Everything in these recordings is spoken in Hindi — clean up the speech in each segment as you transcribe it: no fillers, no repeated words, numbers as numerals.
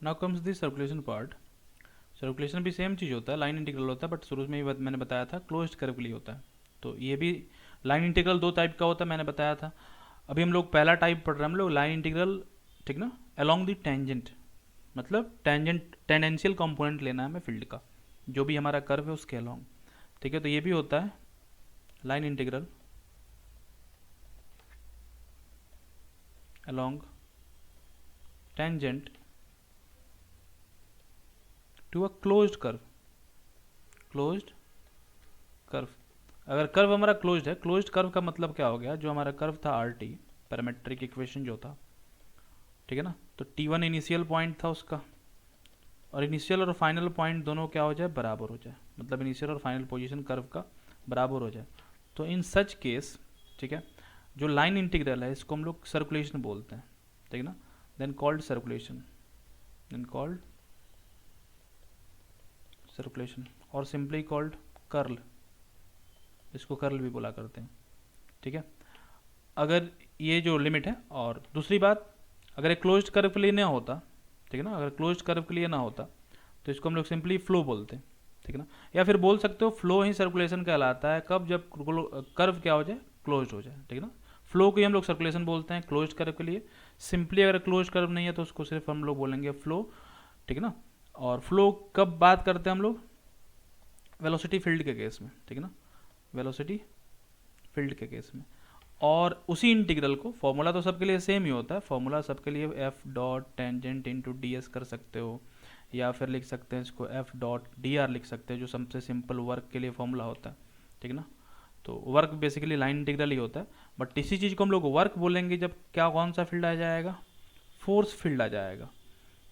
Now comes the circulation part. Circulation भी सेम चीज़ होता है, लाइन इंटीग्रल होता है, बट शुरू में ही मैंने बताया था क्लोज्ड कर्व के लिए होता है। तो ये भी लाइन इंटीग्रल दो टाइप का होता है, मैंने बताया था। अभी हम लोग पहला टाइप पढ़ रहे हैं, हम लोग लाइन इंटीग्रल, ठीक ना, अलोंग द टेंजेंट, मतलब टेंजेंट टेंडेंशियल कंपोनेंट लेना है हमें फील्ड का, जो भी हमारा कर्व है उसके अलोंग। ठीक है, तो ये भी होता है line integral along tangent to a closed curve. Closed curve, अगर कर्व हमारा क्लोज्ड है, क्लोज्ड कर्व का मतलब क्या हो गया, जो हमारा कर्व था आर टी, पैरामेट्रिक इक्वेशन जो था, ठीक है ना, तो T1 इनिशियल पॉइंट था उसका, और इनिशियल और फाइनल पॉइंट दोनों क्या हो जाए, बराबर हो जाए, मतलब इनिशियल और फाइनल पोजीशन कर्व का बराबर हो जाए। तो इन सच केस, ठीक है, जो लाइन इंटीग्रल है इसको हम लोग सर्कुलेशन बोलते हैं, ठीक है ना, then called circulation, then called circulation, और सिंपली कॉल्ड कर्ल, इसको कर्ल भी बोला करते हैं। ठीक है, अगर ये जो लिमिट है, और दूसरी बात, अगर एक क्लोज्ड कर्व के लिए ना होता, ठीक है ना, अगर क्लोज्ड कर्व के लिए ना होता तो इसको हम लोग सिंपली फ्लो बोलते हैं, ठीक है ना, या फिर बोल सकते हो फ्लो ही सर्कुलेशन कहलाता है, कब, जब कर्व क्या हो जाए, क्लोज्ड हो जाए, ठीक है ना। फ्लो को ही हम लोग सर्कुलेशन बोलते हैं क्लोज्ड कर्व के लिए। सिंपली अगर क्लोज्ड कर्व नहीं है तो उसको सिर्फ हम लोग बोलेंगे फ्लो, ठीक है ना। और फ्लो कब बात करते हैं हम लोग, वेलोसिटी फील्ड के केस में, ठीक है ना, वेलोसिटी फील्ड के केस में। और उसी इंटीग्रल को, फॉर्मूला तो सबके लिए सेम ही होता है, फॉर्मूला सबके लिए F dot tangent into D S कर सकते हो, या फिर लिख सकते हैं इसको एफ डॉट डी आर लिख सकते हैं, जो सबसे सिंपल वर्क के लिए फॉर्मूला होता है, ठीक है ना। तो वर्क बेसिकली लाइन इंटीग्रल ही होता है, बट इसी चीज़ को हम लोग वर्क बोलेंगे जब क्या, कौन सा फील्ड आ जाएगा, फोर्स फील्ड आ जाएगा,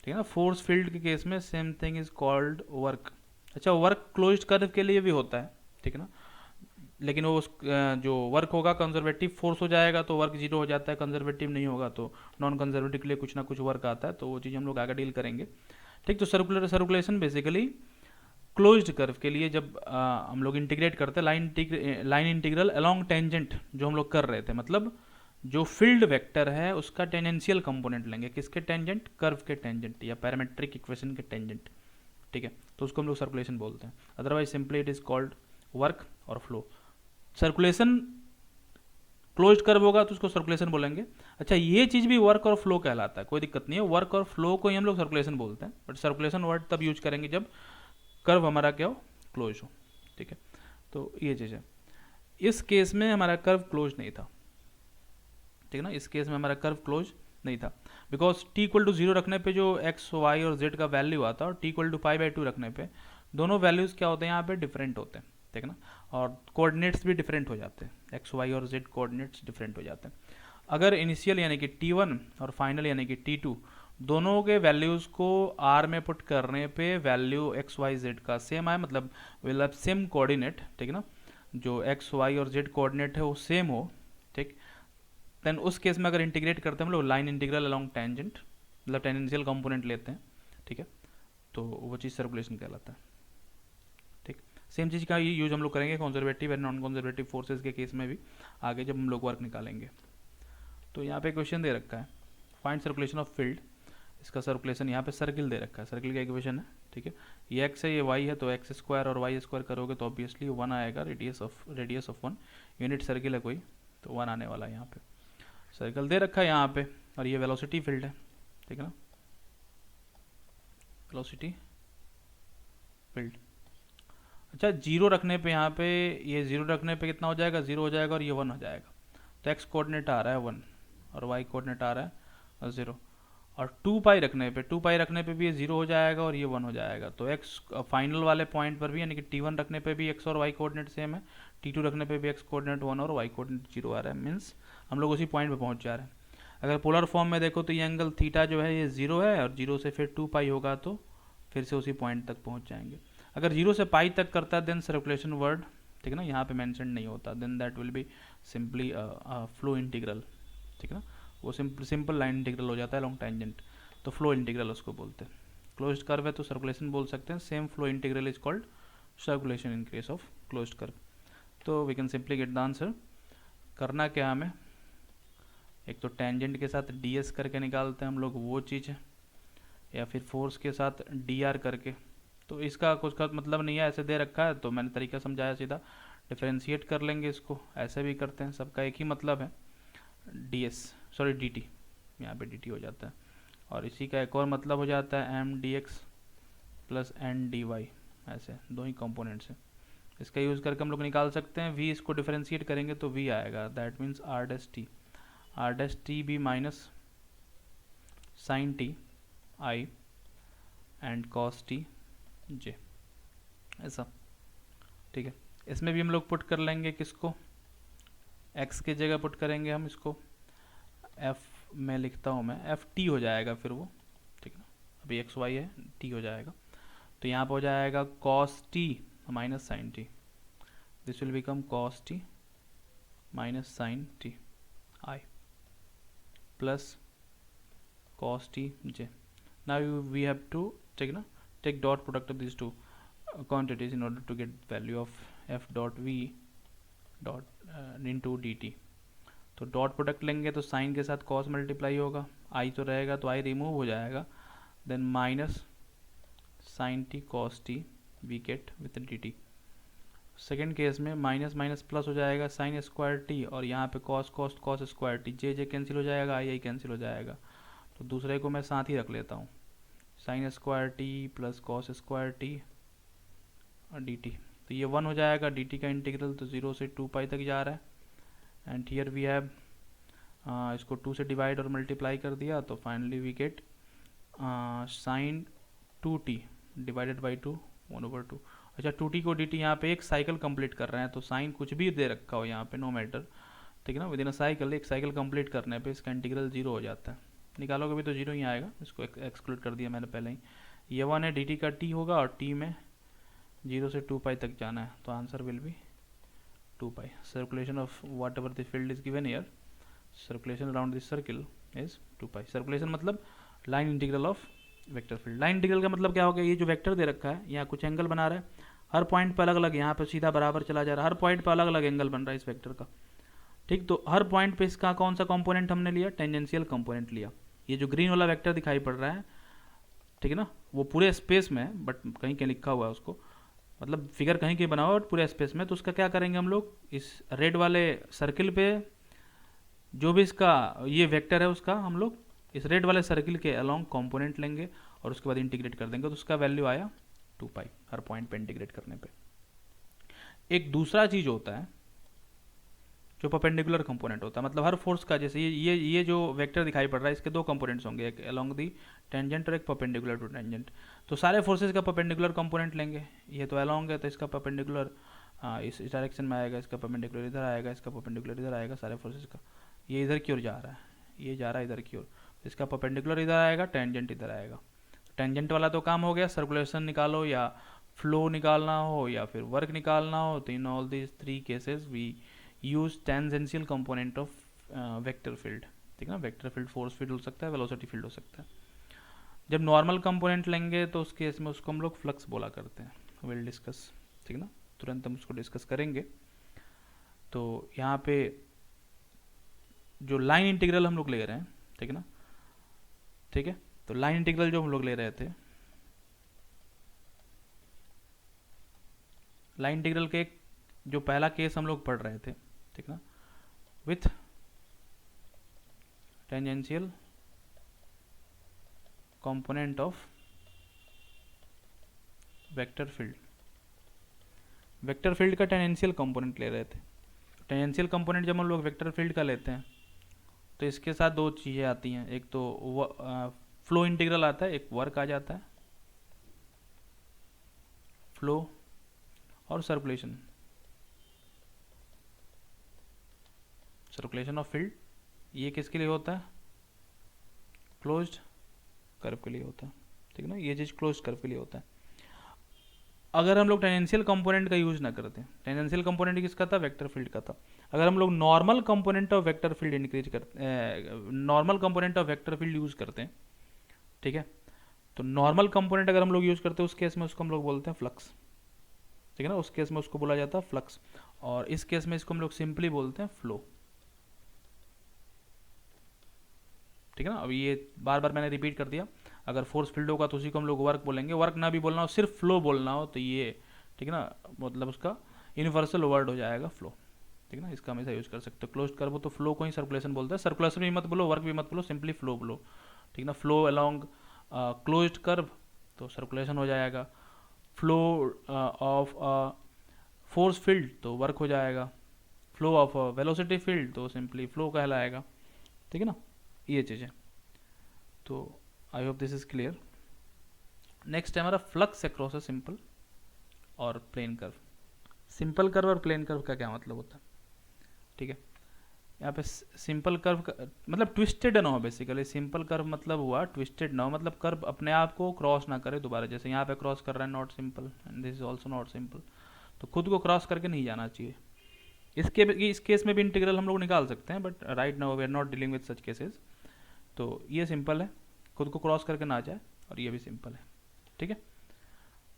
ठीक है ना। फोर्स फील्ड के केस में same thing is called work. अच्छा, वर्क क्लोज्ड कर्व के लिए भी होता है, ठीक है ना, लेकिन वो जो वर्क होगा कंजर्वेटिव फोर्स हो जाएगा तो वर्क जीरो हो जाता है, कंजर्वेटिव नहीं होगा तो नॉन कंजर्वेटिव के लिए कुछ ना कुछ वर्क आता है, तो वो चीज़ हम लोग आगे डील करेंगे। ठीक, तो सर्कुलेशन बेसिकली क्लोज्ड कर्व के लिए जब हम लोग इंटीग्रेट करते हैं लाइन इंटीग्रल अलोंग टेंजेंट, जो हम लोग कर रहे थे, मतलब जो फील्ड वेक्टर है उसका टेंजेंशियल कंपोनेंट लेंगे, किसके टेंजेंट, कर्व के टेंजेंट या पैरामेट्रिक इक्वेशन के टेंजेंट, ठीक है, तो उसको हम लोग सर्कुलेशन बोलते हैं। Otherwise simply it is called work और फ्लो। सर्कुलेशन क्लोज्ड कर्व होगा तो उसको सर्कुलेशन बोलेंगे। अच्छा, ये चीज़ भी वर्क और फ्लो कहलाता है, कोई दिक्कत नहीं है, वर्क और फ्लो को ही हम लोग सर्कुलेशन बोलते हैं, बट सर्कुलेशन वर्ड तब यूज करेंगे जब कर्व हमारा क्या हो, क्लोज हो, ठीक है। तो ये चीज़ है, इस केस में हमारा कर्व क्लोज नहीं था, ठीक है ना, इस केस में हमारा कर्व क्लोज नहीं था, because t equal to zero रखने पे जो एक्स वाई और जेड का वैल्यू आता है, और t equal to pi by two रखने पे दोनों वैल्यूज़ क्या होते हैं यहाँ पे, डिफरेंट होते हैं, ठीक है ना, और कोऑर्डिनेट्स भी डिफरेंट हो जाते हैं, एक्स वाई और जेड कोऑर्डिनेट्स डिफरेंट हो जाते हैं। अगर इनिशियल यानी कि T1 और फाइनल यानी कि T2 दोनों के वैल्यूज़ को R में पुट करने पे वैल्यू एक्स वाई जेड का सेम आए, मतलब विल हैव सेम कोऑर्डिनेट, ठीक है ना, जो एक्स वाई और जेड कोऑर्डिनेट है वो सेम हो, ठीक, देन उस केस में अगर इंटीग्रेट करते हैं हम लोग लाइन इंटीग्रल अलोंग टेंजेंट, मतलब टेंजेंशियल कंपोनेंट लेते हैं, ठीक है, तो वो चीज़ सर्कुलेशन कहलाता है। ठीक, सेम चीज़ का ये यूज हम लोग करेंगे conservative and non conservative forces के केस में भी आगे जब हम लोग वर्क निकालेंगे। तो यहाँ पे क्वेश्चन दे रखा है, फाइंड सर्कुलेशन ऑफ फील्ड, इसका सर्कुलेशन यहाँ पे सर्किल दे रखा है, सर्किल का इक्वेशन है, ठीक है, ये एक्स है ये वाई है, तो एक्स स्क्वायर और वाई स्क्वायर करोगे तो ऑब्वियसली वन आएगा, radius of one, unit circle है कोई, तो वन आने वाला है यहाँ पे। सर्कल दे रखा है यहाँ पे, और ये वेलोसिटी फील्ड है, ठीक है ना, वेलोसिटी फील्ड। अच्छा, जीरो रखने पे यहाँ पे, ये जीरो रखने पे कितना हो जाएगा, जीरो हो जाएगा, और ये वन हो जाएगा, तो एक्स कोऑर्डिनेट आ रहा है वन, और वाई कोऑर्डिनेट आ रहा है ज़ीरो, और टू पाई रखने पे भी ये जीरो हो जाएगा और ये वन हो जाएगा, तो एक्स फाइनल वाले पॉइंट पर भी यानी कि T1 रखने पे भी एक्स और वाई कोऑर्डिनेट सेम है, T2 रखने पे भी एक्स कोऑर्डिनेट वन और वाई कोऑर्डिनेट जीरो आ रहा है, मीन्स हम लोग उसी पॉइंट पे पहुंच जा रहे हैं। अगर पोलर फॉर्म में देखो तो ये एंगल थीटा जो है ये जीरो है, और जीरो से फिर 2 पाई होगा तो फिर से उसी पॉइंट तक पहुंच जाएंगे। अगर जीरो से पाई तक करता है देन सर्कुलेशन वर्ड, ठीक है ना, यहाँ पे मेंशन नहीं होता, then that will be simply flow integral, ठीक है ना, वो सिंपल लाइन इंटीग्रल हो जाता है लॉन्ग टेंजेंट, तो फ्लो इंटीग्रल उसको बोलते हैं। क्लोज्ड कर्व है तो सर्कुलेशन बोल सकते हैं, same flow integral is called circulation in case of closed curve. तो we can simply get the answer. करना क्या हमें, एक तो टेंजेंट के साथ ds करके निकालते हैं हम लोग, वो चीज़ है, या फिर फोर्स के साथ डी आर करके। तो इसका कुछ का मतलब नहीं है, ऐसे दे रखा है तो मैंने तरीका समझाया, सीधा डिफ्रेंशिएट कर लेंगे इसको, ऐसे भी करते हैं, सबका एक ही मतलब है, D S sorry D t, यहाँ पे डी टी हो जाता है। और इसी का एक और मतलब हो जाता है m d x plus n d y, ऐसे दो ही कंपोनेंट्स हैं। इसका यूज़ करके हम लोग निकाल सकते हैं वी, इसको डिफरेंशिएट करेंगे तो वी आएगा, that means r dash t b minus sine t i and cos t j, ऐसा। ठीक है, इसमें भी हम लोग पुट कर लेंगे किसको, x की जगह पुट करेंगे हम इसको, f में लिखता हूँ मैं, एफ टी हो जाएगा फिर वो, ठीक है, अभी एक्स वाई है, टी हो जाएगा। तो यहाँ पर हो जाएगा cos t minus sine t, this will become cos t minus sine t i plus cos t j. Now we have to take dot product of these two quantities in order to get value of f dot v dot into dt. तो डॉट प्रोडक्ट लेंगे तो साइन के साथ cos मल्टीप्लाई होगा, i तो रहेगा तो i रिमूव हो जाएगा, then minus sine t cos t we get with dt। Second case में माइनस माइनस प्लस हो जाएगा, साइन स्क्वायर टी, और यहाँ पे cos square t, j cancel हो जाएगा, आई कैंसिल हो जाएगा। तो दूसरे को मैं साथ ही रख लेता हूँ, sign square T plus cos square t और डी टी। तो ये 1 हो जाएगा, डी टी का इंटीग्रल तो 0 से 2 पाई तक जा रहा है। एंड हियर वी हैव इसको 2 से डिवाइड और मल्टीप्लाई कर दिया तो finally we get sine 2t divided by 2 1/2। अच्छा, 2t को dt यहाँ पे एक साइकिल कंप्लीट कर रहे हैं, तो साइन कुछ भी दे रखा हो यहाँ पे नो मैटर, ठीक है ना, विद इन अ साइकिल, एक साइकिल कंप्लीट करने पे इसका इंटीग्रल 0 हो जाता है। निकालोगे भी तो 0 ही आएगा, इसको एक्सक्लूड कर दिया मैंने पहले ही। ये 1 है, dt का t होगा और t में 0 से 2 पाई तक जाना है, तो आंसर विल बी 2 पाई। Circulation of whatever the field is given here, circulation around this circle is 2 पाई। सर्कुलेशन मतलब line integral of vector field. Line integral का मतलब क्या होगा, ये जो वेक्टर दे रखा है यहाँ कुछ एंगल बना रहा है, हर पॉइंट पर अलग अलग, यहाँ पर सीधा बराबर चला जा रहा है, हर पॉइंट पर अलग अलग एंगल बन रहा है इस वेक्टर का, ठीक। तो हर पॉइंट पे इसका कौन सा कंपोनेंट हमने लिया, टेंजेंशियल कंपोनेंट लिया। ये जो ग्रीन वाला वेक्टर दिखाई पड़ रहा है, ठीक है ना, वो पूरे स्पेस में है, बट कहीं कहीं लिखा हुआ है उसको, मतलब फिगर कहीं कहीं बना हुआ है पूरे स्पेस में। तो उसका क्या करेंगे हम लोग, इस रेड वाले सर्किल पे जो भी इसका ये वेक्टर है उसका हम लोग इस रेड वाले सर्किल के अलोंग कंपोनेंट लेंगे और उसके बाद इंटीग्रेट कर देंगे, तो उसका वैल्यू आया 2 पाई हर पॉइंट पे इंटीग्रेट करने पे। एक दूसरा चीज होता है जो परपेंडिकुलर कंपोनेंट होता है, मतलब हर फोर्स का, जैसे ये जो वेक्टर दिखाई पड़ रहा है इसके दो कंपोनेंट्स होंगे, एक अलोंग दी टेंजेंट और एक परपेंडिकुलर टू टेंजेंट। तो सारे फोर्सेस का परपेंडिकुलर कंपोनेंट लेंगे, ये तो अलोंग है तो इसका परपेंडिकुलर इस डायरेक्शन में आएगा, इसका परपेंडिकुलर इधर आएगा, इसका परपेंडिकुलर इधर आएगा, सारे फोर्सेस का। ये इधर की ओर जा रहा है, ये जा रहा है इधर की ओर, इसका परपेंडिकुलर इधर आएगा, टेंजेंट इधर आएगा। टेंजेंट वाला तो काम हो गया, सर्कुलेशन निकालो या फ्लो निकालना हो या फिर वर्क निकालना हो, तो in all these 3 cases we use tangential component of vector field, ठीक है ना। वेक्टर फील्ड फोर्स फील्ड हो सकता है, वेलोसिटी फील्ड हो सकता है। जब नॉर्मल कंपोनेंट लेंगे तो उस केस में उसको हम लोग फ्लक्स बोला करते हैं, विल डिस्कस, ठीक है ना, तुरंत हम उसको डिस्कस करेंगे। तो यहाँ पे जो लाइन इंटीग्रल हम लोग ले रहे हैं, ठीक है ना, ठीक है, तो लाइन इंटीग्रल जो हम लोग ले रहे थे, लाइन इंटीग्रल के एक जो पहला केस हम लोग पढ़ रहे थे, ठीक ना, with tangential component of vector field. Vector field का टेंजेंशियल कंपोनेंट ले रहे थे। टेंजेंशियल कंपोनेंट जब हम लोग वेक्टर फील्ड का लेते हैं तो इसके साथ दो चीज़ें आती हैं, एक तो फ्लो इंटीग्रल आता है, एक वर्क आ जाता है, फ्लो और सर्कुलेशन, सर्कुलेशन ऑफ फील्ड। ये किसके लिए होता है, क्लोज्ड कर्व के लिए होता है, ठीक है ना, ये चीज़ क्लोज्ड कर्व के लिए होता है। अगर हम लोग टेंजेंशियल कंपोनेंट का यूज ना करते, टेंजेंशियल कंपोनेंट किसका था, वेक्टर फील्ड का था। अगर हम लोग normal component of vector field increase करते, normal component of vector field use करते हैं, ठीक है, तो नॉर्मल कंपोनेंट अगर हम लोग यूज करते हैं उस केस में उसको हम लोग बोलते हैं फ्लक्स, ठीक है ना, उस केस में उसको बोला जाता है फ्लक्स। और इस केस में इसको हम लोग सिंपली बोलते हैं फ्लो। ठीक है ना। अब ये बार बार मैंने रिपीट कर दिया, अगर फोर्स फील्ड होगा तो उसी को हम लोग वर्क बोलेंगे, वर्क ना भी बोलना हो, सिर्फ फ्लो बोलना हो तो ये, ठीक है ना, मतलब उसका यूनिवर्सल वर्ड हो जाएगा फ्लो, ठीक है ना। इसका हमेशा यूज कर सकते हो। क्लोज्ड कर्व हो तो फ्लो को ही सर्कुलेशन बोलते हैं, सर्कुलेशन भी मत बोलो, वर्क भी मत बोलो, सिंपली फ्लो बोलो, ठीक ना। फ्लो अलोंग क्लोज्ड कर्व तो सर्कुलेशन हो जाएगा, फ्लो ऑफ फोर्स फील्ड तो वर्क हो जाएगा, फ्लो ऑफ वेलोसिटी फील्ड तो सिंपली फ्लो कहलाएगा, ठीक है ना। ये चीज़ है। तो I hope this is clear. Next है हमारा फ्लक्स अक्रॉस अ सिंपल और प्लेन कर्व। सिंपल कर्व और प्लेन कर्व का क्या मतलब होता है, ठीक है। यहाँ पे सिंपल कर्व का मतलब ट्विस्टेड ना हो, बेसिकली सिंपल कर्व मतलब हुआ ट्विस्टेड ना हो, मतलब कर्व अपने आप को क्रॉस ना करे दोबारा, जैसे यहाँ पे क्रॉस कर रहा है, not simple, and this is also not simple, तो खुद को क्रॉस करके नहीं जाना चाहिए। इस केस में भी इंटीग्रल हम लोग निकाल सकते हैं, but right now we are not dealing with such cases. तो ये सिंपल है, खुद को क्रॉस करके ना जाए, और ये भी सिंपल है, ठीक है।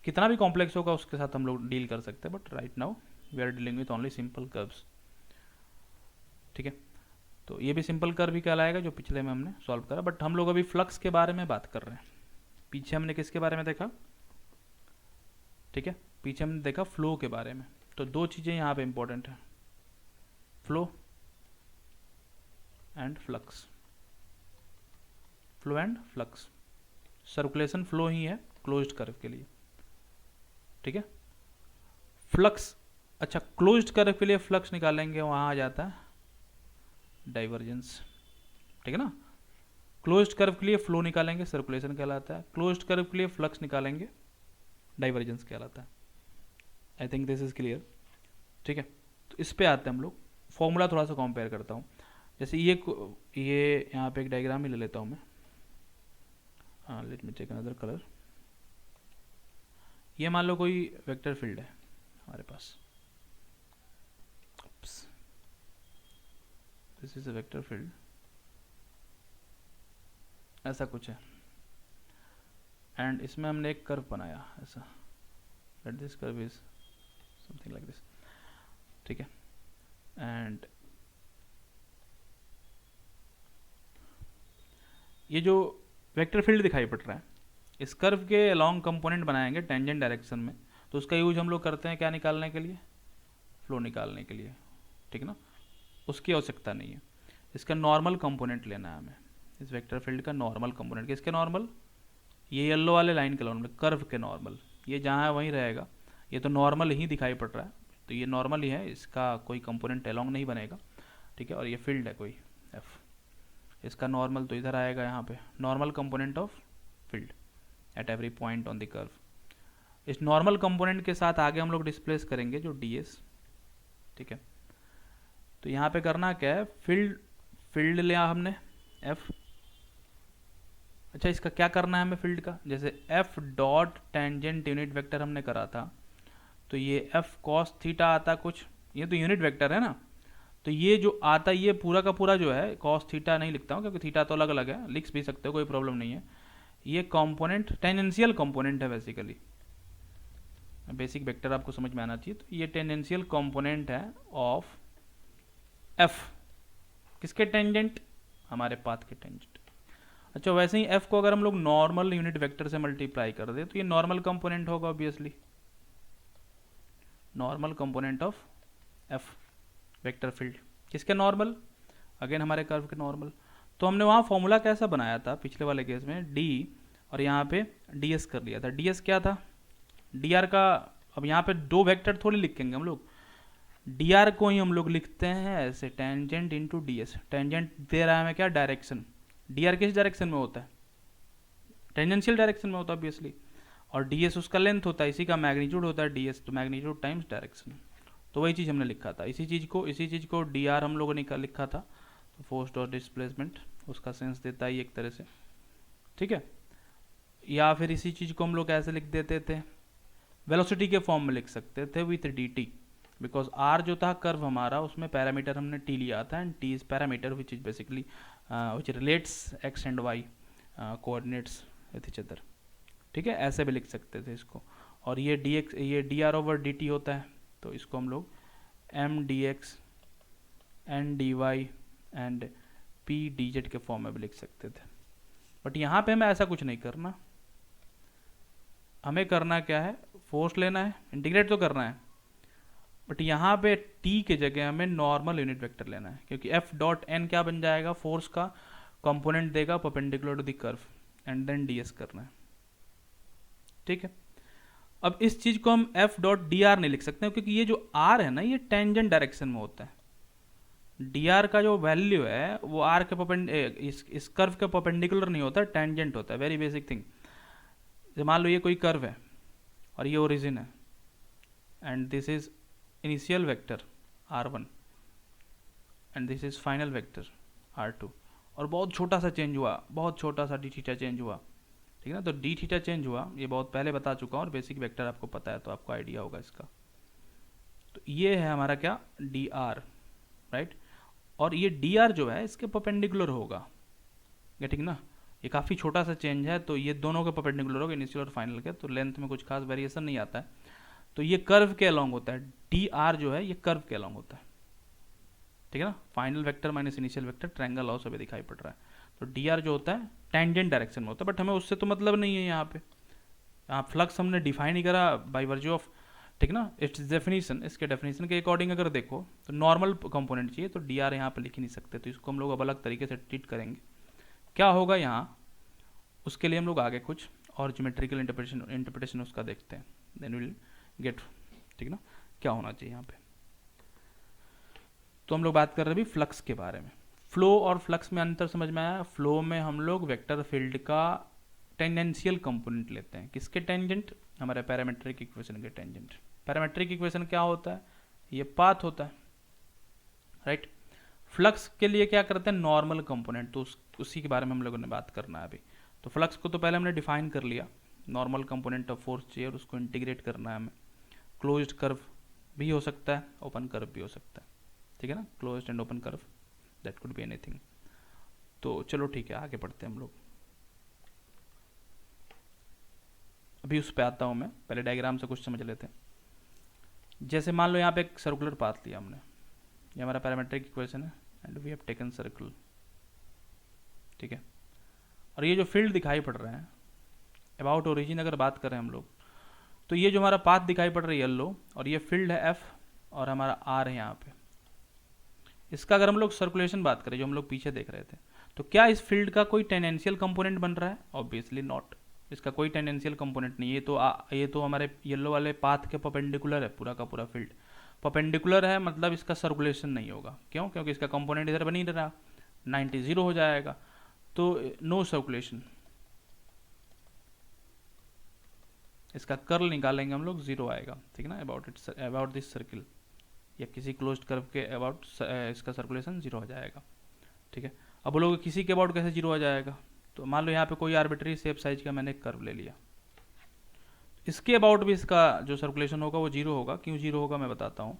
कितना भी कॉम्प्लेक्स होगा उसके साथ हम लोग डील कर सकते हैं, but right now we are dealing with only simple curves, ठीक है। तो ये भी सिंपल कर्व ही कहलाएगा जो पिछले में हमने सॉल्व करा, बट हम लोग अभी फ्लक्स के बारे में बात कर रहे हैं। पीछे हमने किसके बारे में देखा, ठीक है, पीछे हमने देखा फ्लो के बारे में। तो दो चीज़ें यहाँ पे इंपॉर्टेंट है, flow and flux, flow and flux. Circulation flow ही है क्लोज्ड कर्व के लिए, ठीक है। फ्लक्स, अच्छा क्लोज्ड कर्व के लिए फ्लक्स निकालेंगे, वहाँ आ जाता है डाइवर्जेंस, ठीक है ना। क्लोज्ड कर्व के लिए फ्लो निकालेंगे, सर्कुलेशन कहलाता है, क्लोज्ड कर्व के लिए फ्लक्स निकालेंगे, डाइवर्जेंस कहलाता है। I think this is clear, ठीक है। तो इस पे आते हैं हम लोग, फॉर्मूला थोड़ा सा कंपेयर करता हूँ। जैसे ये यहाँ पे एक डायग्राम ही ले लेता हूँ मैं, हाँ, let me take another colour. ये मान लो कोई वेक्टर फील्ड है हमारे पास, this is a vector field, ऐसा कुछ है, एंड इसमें हमने एक कर्व बनाया ऐसा, let this curve is something like this, ठीक है। एंड ये जो वेक्टर फील्ड दिखाई पड़ रहा है, इस कर्व के लॉन्ग कंपोनेंट बनाएंगे टेंजेंट डायरेक्शन में, तो उसका यूज हम लोग करते हैं क्या निकालने के लिए, फ्लो निकालने के लिए, ठीक है ना। उसकी आवश्यकता नहीं है, इसका नॉर्मल कंपोनेंट लेना है हमें, इस वेक्टर फील्ड का नॉर्मल कंपोनेंट। किसके नॉर्मल, ये येलो वाले लाइन के नॉर्मल, कर्व के नॉर्मल, ये जहाँ है वहीं रहेगा, ये तो नॉर्मल ही दिखाई पड़ रहा है, तो ये नॉर्मल ही है, इसका कोई कंपोनेंट अलॉन्ग नहीं बनेगा, ठीक है। और ये फील्ड है कोई एफ, इसका नॉर्मल तो इधर आएगा, यहाँ पे normal component of field at every point on the curve. इस नॉर्मल कंपोनेंट के साथ आगे हम लोग डिस्प्लेस करेंगे जो ds, ठीक है। तो यहाँ पे करना क्या है, फील्ड लिया हमने f, अच्छा इसका क्या करना है हमें फील्ड का, जैसे f dot tangent unit vector हमने करा था, तो ये f कॉस थीटा आता कुछ, ये तो यूनिट वेक्टर है ना, तो ये जो आता ये पूरा का पूरा जो है, कॉस थीटा नहीं लिखता हूँ क्योंकि थीटा तो अलग अलग है, लिख भी सकते हो कोई प्रॉब्लम नहीं है। ये कंपोनेंट टेंजेंशियल कंपोनेंट है, बेसिकली बेसिक वेक्टर आपको समझ में आना चाहिए। तो ये टेंजेंशियल कंपोनेंट है ऑफ एफ, किसके टेंजेंट, हमारे पाथ के टेंजेंट। अच्छा वैसे ही एफ को अगर हम लोग नॉर्मल यूनिट वेक्टर से मल्टीप्लाई कर दे तो ये नॉर्मल कंपोनेंट होगा obviously, normal component of F vector field, किसके नॉर्मल, अगेन हमारे कर्व के नॉर्मल। तो हमने वहाँ फॉर्मूला कैसा बनाया था पिछले वाले केस में, डी और यहाँ पे ds कर लिया था। ds क्या था, dr का, अब यहाँ पे दो वेक्टर थोड़ी लिखेंगे हम लोग, dr को ही हम लोग लिखते हैं ऐसे, टेंजेंट इंटू ds, टेंजेंट दे रहा है हमें क्या, डायरेक्शन, dr किस डायरेक्शन में होता है, टेंजेंशियल डायरेक्शन में होता है ऑब्वियसली, और ds उसका लेंथ होता है, इसी का मैग्नीट्यूड होता है ds, तो मैग्नीट्यूड टाइम्स डायरेक्शन। तो वही चीज़ हमने लिखा था, इसी चीज़ को dr हम लोगों ने लिखा था, तो फोर्स डॉट डिस्प्लेसमेंट उसका सेंस देता है एक तरह से, ठीक है। या फिर इसी चीज़ को हम लोग ऐसे लिख देते थे, वेलोसिटी के फॉर्म में लिख सकते थे विथ dt, बिकॉज r जो था कर्व हमारा, उसमें पैरामीटर हमने t लिया था, and t is parameter which is basically which relates x and y coordinates with each other, ठीक है। ऐसे भी लिख सकते थे इसको। और ये dx, ये dr ओवर dt होता है, तो इसको हम लोग m dx n dy and P D Z के फॉर्म में भी लिख सकते थे, बट यहाँ पे हमें ऐसा कुछ नहीं करना। हमें करना क्या है, फोर्स लेना है, इंटीग्रेट तो करना है, बट यहाँ पे टी के जगह हमें नॉर्मल यूनिट वेक्टर लेना है, क्योंकि एफ डॉट एन क्या बन जाएगा, फोर्स का कंपोनेंट देगा perpendicular to the curve, and then d s करना है। ठीक है, अब इस चीज को हम एफ डॉट डी आर नहीं लिख सकते क्योंकि ये जो आर है ना ये टेंजेंट डायरेक्शन में होता है। डी आर का जो वैल्यू है वो आर के इस कर्व के परपेंडिकुलर नहीं होता, टेंजेंट होता है, वेरी बेसिक थिंग। मान लो ये कोई कर्व है और ये ओरिजिन है, and this is initial vector r1 and this is final vector r2, और बहुत छोटा सा चेंज हुआ, बहुत छोटा सा डी थीटा चेंज हुआ, ठीक है ना। तो डी थीटा चेंज हुआ, ये बहुत पहले बता चुका हूँ, और बेसिक वेक्टर आपको पता है तो आपको आइडिया होगा इसका। तो ये है हमारा क्या, डी आर, राइट। और ये डी आर जो है इसके परपेंडिकुलर होगा, गेटिंग ना। ये काफ़ी छोटा सा चेंज है तो ये दोनों के परपेंडिकुलर होगा, इनिशियल और फाइनल के, तो लेंथ में कुछ खास वेरिएशन नहीं आता है। तो ये कर्व के अलॉन्ग होता है, डी आर जो है ये कर्व के अलॉन्ग होता है, ठीक है ना। Final vector minus initial vector, triangle loss अभी दिखाई पड़ रहा है। तो डी आर जो होता है टेंजेंट डायरेक्शन में होता है, बट हमें उससे तो मतलब नहीं है यहाँ पे। यहाँ फ्लक्स हमने डिफाइन ही करा बाय वर्जू ऑफ, ठीक ना, इट्स डेफिनेशन। इसके डेफिनेशन के अकॉर्डिंग अगर देखो तो नॉर्मल कंपोनेंट चाहिए, तो डी आर यहाँ पर लिख ही नहीं सकते, तो इसको हम लोग अब अलग तरीके से ट्रीट करेंगे। क्या होगा यहाँ, उसके लिए हम लोग आगे कुछ और ज्योमेट्रिकल इंटरप्रिटेशन उसका देखते हैं, देन विल गेट, ठीक ना, क्या होना चाहिए यहाँ पे। तो हम लोग बात कर रहे हैं अभी फ्लक्स के बारे में। फ्लो और फ्लक्स में अंतर समझ में आया। फ्लो में हम लोग वेक्टर फील्ड का टेंजेंशियल कंपोनेंट लेते हैं, किसके टेंजेंट, हमारे पैरामेट्रिक इक्वेशन के टेंजेंट। पैरामेट्रिक इक्वेशन क्या होता है, ये पाथ होता है, राइट। फ्लक्स के लिए क्या करते हैं, नॉर्मल कंपोनेंट, तो उसी के बारे में हम लोगों ने बात करना है अभी। तो फ्लक्स को तो पहले हमने डिफाइन कर लिया, नॉर्मल कंपोनेंट ऑफ फोर्स चाहिए और उसको इंटीग्रेट करना है हमें। क्लोज्ड कर्व भी हो सकता है, ओपन कर्व भी हो सकता है, ठीक है ना, closed end open curve, that could be anything. तो चलो ठीक है, आगे बढ़ते हैं हम लोग। अभी उस पर आता हूँ मैं, पहले डायग्राम से कुछ समझ लेते हैं। जैसे मान लो यहाँ पे एक सर्कुलर पाथ लिया हमने, ये हमारा पैरामेट्रिक इक्वेशन है, and we have taken circle, ठीक है। और ये जो फील्ड दिखाई पड़ रहा है अबाउट ओरिजिन अगर बात करें हम लोग, तो ये जो हमारा पाथ दिखाई पड़ रहा है येलो, और ये फील्ड है एफ, और हमारा आर है यहाँ पे। इसका अगर हम लोग सर्कुलेशन बात करें जो हम लोग पीछे देख रहे थे, तो क्या इस फील्ड का कोई टेंडेंशियल कंपोनेंट बन रहा है, ऑब्वियसली नॉट। इसका कोई टेंडेंशियल कंपोनेंट नहीं, ये तो हमारे येलो वाले पाथ के परपेंडिकुलर है, पूरा का पूरा फील्ड परपेंडिकुलर है, मतलब इसका सर्कुलेशन नहीं होगा। क्यों, क्योंकि इसका कंपोनेंट इधर बन ही रहा, 90 0 हो जाएगा, तो नो सर्कुलेशन। इसका कर्ल निकालेंगे हम लोग, 0 आएगा, ठीक है ना, अबाउट दिस सर्किल या किसी क्लोज्ड कर्व के अबाउट इसका सर्कुलेशन 0 हो जाएगा, ठीक है। अब बोलोगे किसी के अबाउट कैसे 0 हो जाएगा, तो मान लो यहाँ पे कोई आर्बिट्री शेप साइज का मैंने कर्व ले लिया, इसके अबाउट भी इसका जो सर्कुलेशन होगा वो 0 होगा। क्यों 0 होगा मैं बताता हूँ।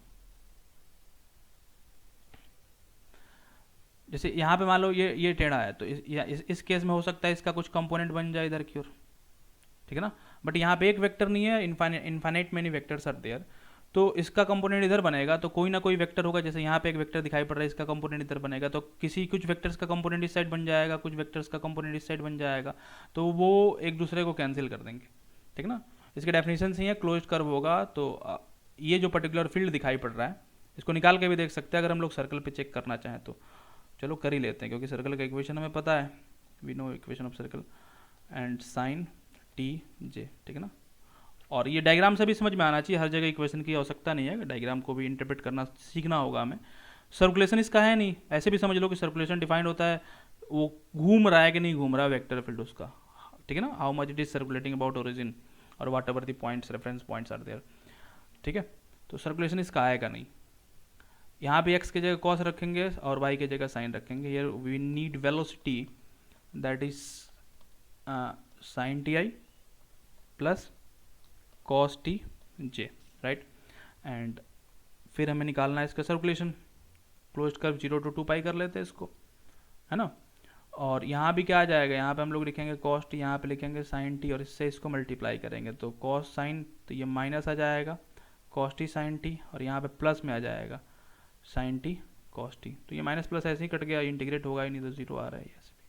जैसे यहाँ पे मान लो ये टेढ़ा है, तो इस केस में हो सकता है इसका कुछ कंपोनेंट बन जाए इधर की ओर, ठीक है ना। बट यहाँ पे एक वेक्टर नहीं है, infinite many vectors are there, तो इसका कंपोनेंट इधर बनेगा, तो कोई ना कोई वेक्टर होगा। जैसे यहाँ पे एक वेक्टर दिखाई पड़ रहा है, इसका कंपोनेंट इधर बनेगा, तो कुछ वेक्टर्स का कंपोनेंट इस साइड बन जाएगा, कुछ वेक्टर्स का कंपोनेंट इस साइड बन जाएगा, तो वो एक दूसरे को कैंसिल कर देंगे, ठीक ना। इसके डेफिनेशन से है क्लोज्ड कर्व होगा, तो ये जो पर्टिकुलर फील्ड दिखाई पड़ रहा है इसको निकाल के भी देख सकते हैं अगर हम लोग सर्कल पे चेक करना चाहें तो। चलो कर ही लेते हैं, क्योंकि सर्कल का इक्वेशन हमें पता है, we know equation of circle and sine t j, ठीक है ना। और ये डायग्राम से भी समझ में आना चाहिए, हर जगह इक्वेशन की आवश्यकता नहीं है, डायग्राम को भी इंटरप्रेट करना सीखना होगा हमें। सर्कुलेशन इसका है नहीं, ऐसे भी समझ लो कि सर्कुलेशन डिफाइंड होता है वो घूम रहा है कि नहीं घूम रहा है वेक्टर फील्ड उसका, ठीक है ना, how much it is circulating about origin और whatever the points reference points are there, ठीक है। तो सर्कुलेशन इसका आएगा नहीं। यहाँ पे x की जगह cos रखेंगे और y की जगह sin रखेंगे। here we need velocity that is sin ti plus cos t j, right. And फिर हमें निकालना है इसका सर्कुलेशन, क्लोज्ड कर्व 0 to 2 पाई कर लेते हैं इसको, है ना। और यहाँ भी क्या आ जाएगा, यहाँ पे हम लोग लिखेंगे cos t, यहाँ पे लिखेंगे sin t, और इससे इसको मल्टीप्लाई करेंगे तो cos sin, तो ये माइनस आ जाएगा cos t sin t, और यहाँ पे प्लस में आ जाएगा sin t कॉस टी। तो ये माइनस प्लस ऐसे ही कट गया, इंटीग्रेट होगा ही नहीं, तो जीरो आ रहा है ऐसे भी,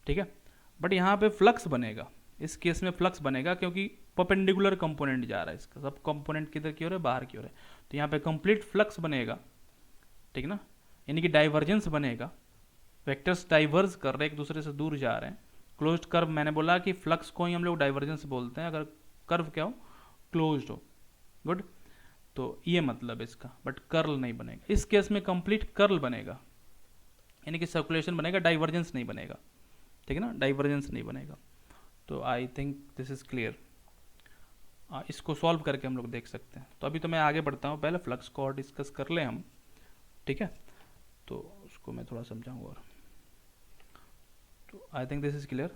ठीक है। बट यहाँ पे फ्लक्स बनेगा, इस केस में फ्लक्स बनेगा क्योंकि परपेंडिकुलर कंपोनेंट जा रहा है, इसका सब कंपोनेंट किधर की ओर है, बाहर की ओर है, तो यहाँ पे कंप्लीट फ्लक्स बनेगा, ठीक ना, यानी कि डाइवर्जेंस बनेगा, वेक्टर्स डाइवर्ज कर रहे हैं, एक दूसरे से दूर जा रहे हैं। क्लोज्ड कर्व, मैंने बोला कि फ्लक्स को ही हम लोग डाइवर्जेंस बोलते हैं अगर कर्व क्या हो, क्लोज्ड हो, गुड। तो ये मतलब इसका, बट कर्ल नहीं बनेगा इस केस में, कंप्लीट कर्ल बनेगा, यानी कि सर्कुलेशन बनेगा, डाइवर्जेंस नहीं बनेगा, ठीक है ना, डाइवर्जेंस नहीं बनेगा। तो I think this is clear. इसको सॉल्व करके हम लोग देख सकते हैं। तो अभी तो मैं आगे बढ़ता हूँ, पहले फ्लक्स को और डिस्कस कर लें हम, ठीक है, तो उसको मैं थोड़ा समझाऊंगा और। तो I think this is clear.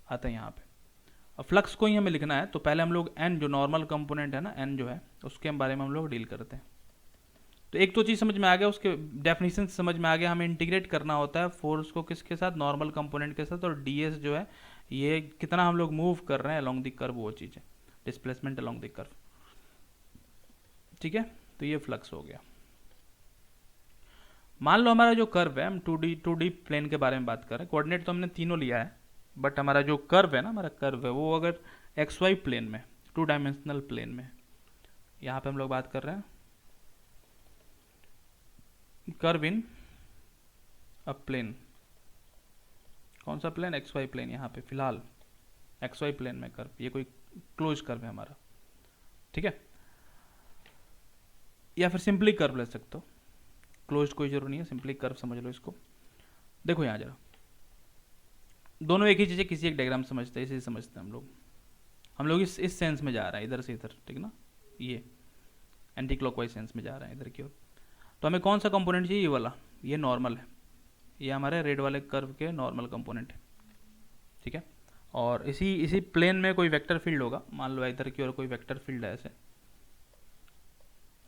आता है यहाँ पे, अब फ्लक्स को ही हमें लिखना है, तो पहले हम लोग एन जो नॉर्मल कंपोनेंट है ना, एन जो है उसके बारे में हम लोग डील करते हैं। तो एक तो चीज़ समझ में आ गया, उसके डेफिनेशन समझ में आ गया, हमें इंटीग्रेट करना होता है फोर्स को किसके साथ, नॉर्मल कंपोनेंट के साथ, और ds जो है ये कितना हम लोग मूव कर रहे हैं अलोंग द कर्व, वो चीज़ है डिस्प्लेसमेंट अलोंग द कर्व, ठीक है। तो ये फ्लक्स हो गया। मान लो हमारा जो कर्व है, हम 2D प्लेन के बारे में बात कर रहे हैं, कोऑर्डिनेट तो हमने तीनों लिया है, बट हमारा जो कर्व है ना, हमारा कर्व है वो अगर XY प्लेन में, 2 डायमेंशनल प्लेन में, यहाँ पे हम लोग बात कर रहे हैं कर्व इन अ प्लेन, कौन सा प्लेन, XY प्लेन, यहाँ पे फिलहाल XY प्लेन में कर्व, ये कोई क्लोज कर्व है हमारा, ठीक है, या फिर सिंपली कर्व ले सकते हो, क्लोज कोई जरूर नहीं है, सिंपली कर्व समझ लो इसको। देखो यहाँ जरा, दोनों एक ही चीज़ है, किसी एक डायग्राम समझते हैं, इसे समझते हैं हम लोग इस सेंस में जा रहा है, इधर से इधर, ठीक ना, ये एंटी क्लॉकवाइज सेंस में जा रहा है इधर की ओर। तो हमें कौन सा कंपोनेंट चाहिए, ये वाला, ये नॉर्मल है, ये हमारे रेड वाले कर्व के नॉर्मल कंपोनेंट है, ठीक है। और इसी प्लेन में कोई वेक्टर फील्ड होगा, मान लो इधर की ओर कोई वेक्टर फील्ड है, ऐसे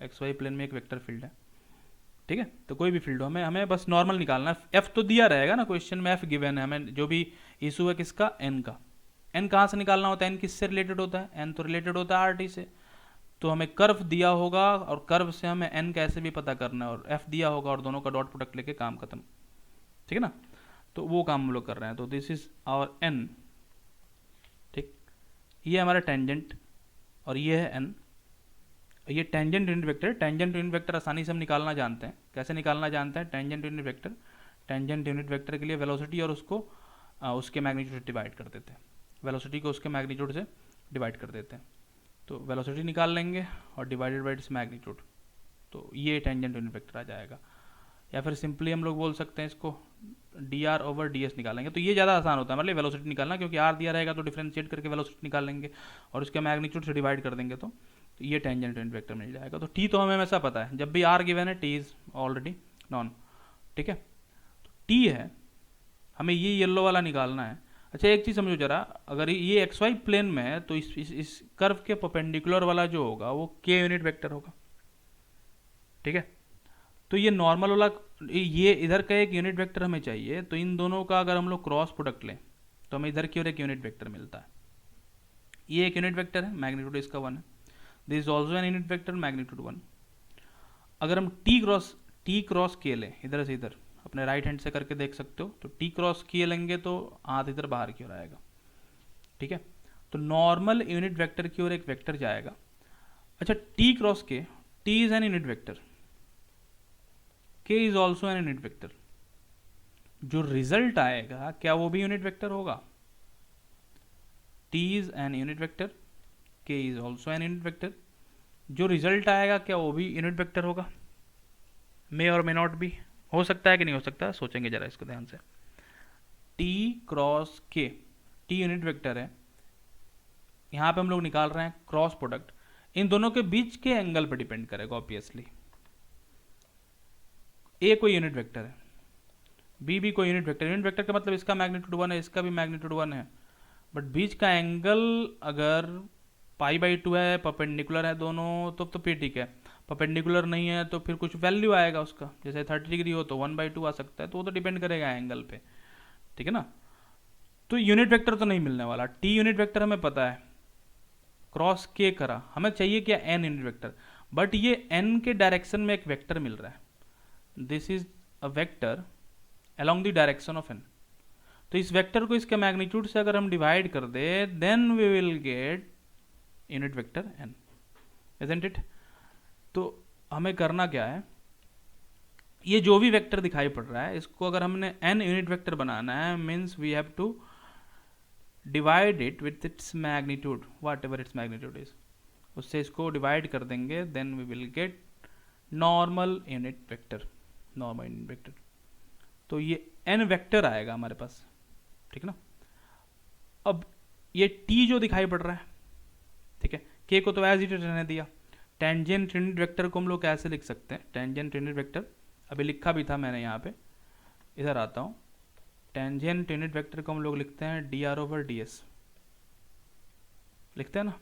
XY प्लेन में एक वेक्टर फील्ड है, ठीक है। तो कोई भी फील्ड हो, हमें बस नॉर्मल निकालना है। एफ तो दिया रहेगा ना क्वेश्चन में, एफ गिवन है हमें, जो भी इशू है किसका, एन का। एन कहाँ से निकालना होता है, एन किससे रिलेटेड होता है, एन तो रिलेटेड होता है RT से। तो हमें कर्व दिया होगा और कर्व से हमें एन कैसे भी पता करना है, और एफ दिया होगा और दोनों का डॉट प्रोडक्ट लेके काम खत्म, ठीक है ना। तो वो काम हम लोग कर रहे हैं। तो दिस इज आवर एन, ठीक, ये हमारा टेंजेंट और ये है एन। ये tangent unit vector, tangent unit vector आसानी से हम निकालना जानते हैं। कैसे निकालना जानते हैं tangent unit vector, tangent unit vector के लिए वेलोसिटी और उसको उसके मैग्नीट्यूड से डिवाइड कर देते हैं, वेलोसिटी को उसके मैग्नीट्यूड से डिवाइड कर देते हैं। तो वेलोसिटी निकाल लेंगे और डिवाइडेड बाई इट्स मैग्नीट्यूड, तो ये टेंजेंट यूनिट वेक्टर आ जाएगा। या फिर सिंपली हम लोग बोल सकते हैं इसको dr/ds निकालेंगे, तो ये ज़्यादा आसान होता है मतलब वेलोसिटी निकालना, क्योंकि r दिया रहेगा तो डिफरेंशिएट करके वेलोसिटी निकाल लेंगे और उसके मैग्नीट्यूड से डिवाइड कर देंगे, तो ये टेंजेंट यूनिट वेक्टर मिल जाएगा। तो t तो हमें हमेशा पता है, जब भी r गिवन है t इज ऑलरेडी नॉन, ठीक है। तो t है, हमें ये येलो वाला निकालना है। अच्छा एक चीज़ समझो जरा, अगर ये XY प्लेन में है तो इस कर्व के परपेंडिकुलर वाला जो होगा वो k यूनिट वेक्टर होगा, ठीक है। तो ये नॉर्मल वाला, ये इधर का एक यूनिट वेक्टर हमें चाहिए, तो इन दोनों का अगर हम लोग क्रॉस प्रोडक्ट लें तो हमें इधर की ओर एक यूनिट वेक्टर मिलता है। ये एक यूनिट वेक्टर है, मैग्नीट्यूड इसका 1 है, this is also an unit vector, magnitude 1। अगर हम t क्रॉस k लें, इधर से इधर अपने राइट हैंड से करके देख सकते हो, तो t क्रॉस k लेंगे तो हाथ इधर बाहर की ओर आएगा, ठीक है। तो नॉर्मल यूनिट वेक्टर की ओर एक वेक्टर जाएगा। अच्छा t cross k, t is an unit vector, k is also an unit vector, जो रिजल्ट आएगा क्या वो भी यूनिट वेक्टर होगा। t is an unit vector, k is also an unit vector, जो रिजल्ट आएगा क्या वो भी यूनिट वेक्टर होगा। मे और मे नॉट भी हो सकता है कि नहीं हो सकता, सोचेंगे जरा इसको ध्यान से। t cross k, t unit vector है, यहाँ पे हम लोग निकाल रहे हैं क्रॉस प्रोडक्ट, इन दोनों के बीच के एंगल पर डिपेंड करेगा ऑब्वियसली। a कोई यूनिट वेक्टर है, b भी कोई यूनिट वेक्टर, यूनिट वेक्टर का मतलब इसका मैग्नीट्यूड 1 है, इसका भी मैग्नीट्यूड 1 है, बट बीच का एंगल अगर π/2 है, परपेंडिकुलर है दोनों, तो फिर ठीक है। परपेंडिकुलर नहीं है तो फिर कुछ वैल्यू आएगा उसका, जैसे 30 डिग्री हो तो 1/2 आ सकता है, तो वो तो डिपेंड करेगा एंगल पे, ठीक है ना। तो यूनिट वेक्टर तो नहीं मिलने वाला। t यूनिट वेक्टर हमें पता है, क्रॉस k करा, हमें चाहिए क्या n यूनिट वेक्टर, बट ये n के डायरेक्शन में एक वेक्टर मिल रहा है, this is a vector along the direction of n। तो इस वेक्टर को इसके मैग्नीट्यूड से अगर हम डिवाइड कर दे then we will get unit vector n, isn't it? तो हमें करना क्या है, ये जो भी वेक्टर दिखाई पड़ रहा है इसको अगर हमने n यूनिट वेक्टर बनाना है means we have to divide it with its magnitude, whatever its magnitude is, उससे इसको डिवाइड कर देंगे then we will get normal unit vector, normal unit vector. तो ये n वेक्टर आएगा हमारे पास, ठीक है ना। अब ये t जो दिखाई पड़ रहा है, ठीक है, k को तो एज इट इज रहने दिया। टेंजेंट यूनिट वेक्टर को हम लोग कैसे लिख सकते हैं, टेंजेंट यूनिट वेक्टर अभी लिखा भी था मैंने यहाँ पे, इधर आता हूँ। टेंजेंट यूनिट वेक्टर को हम लोग लिखते हैं dr ओवर ds, लिखते हैं ना,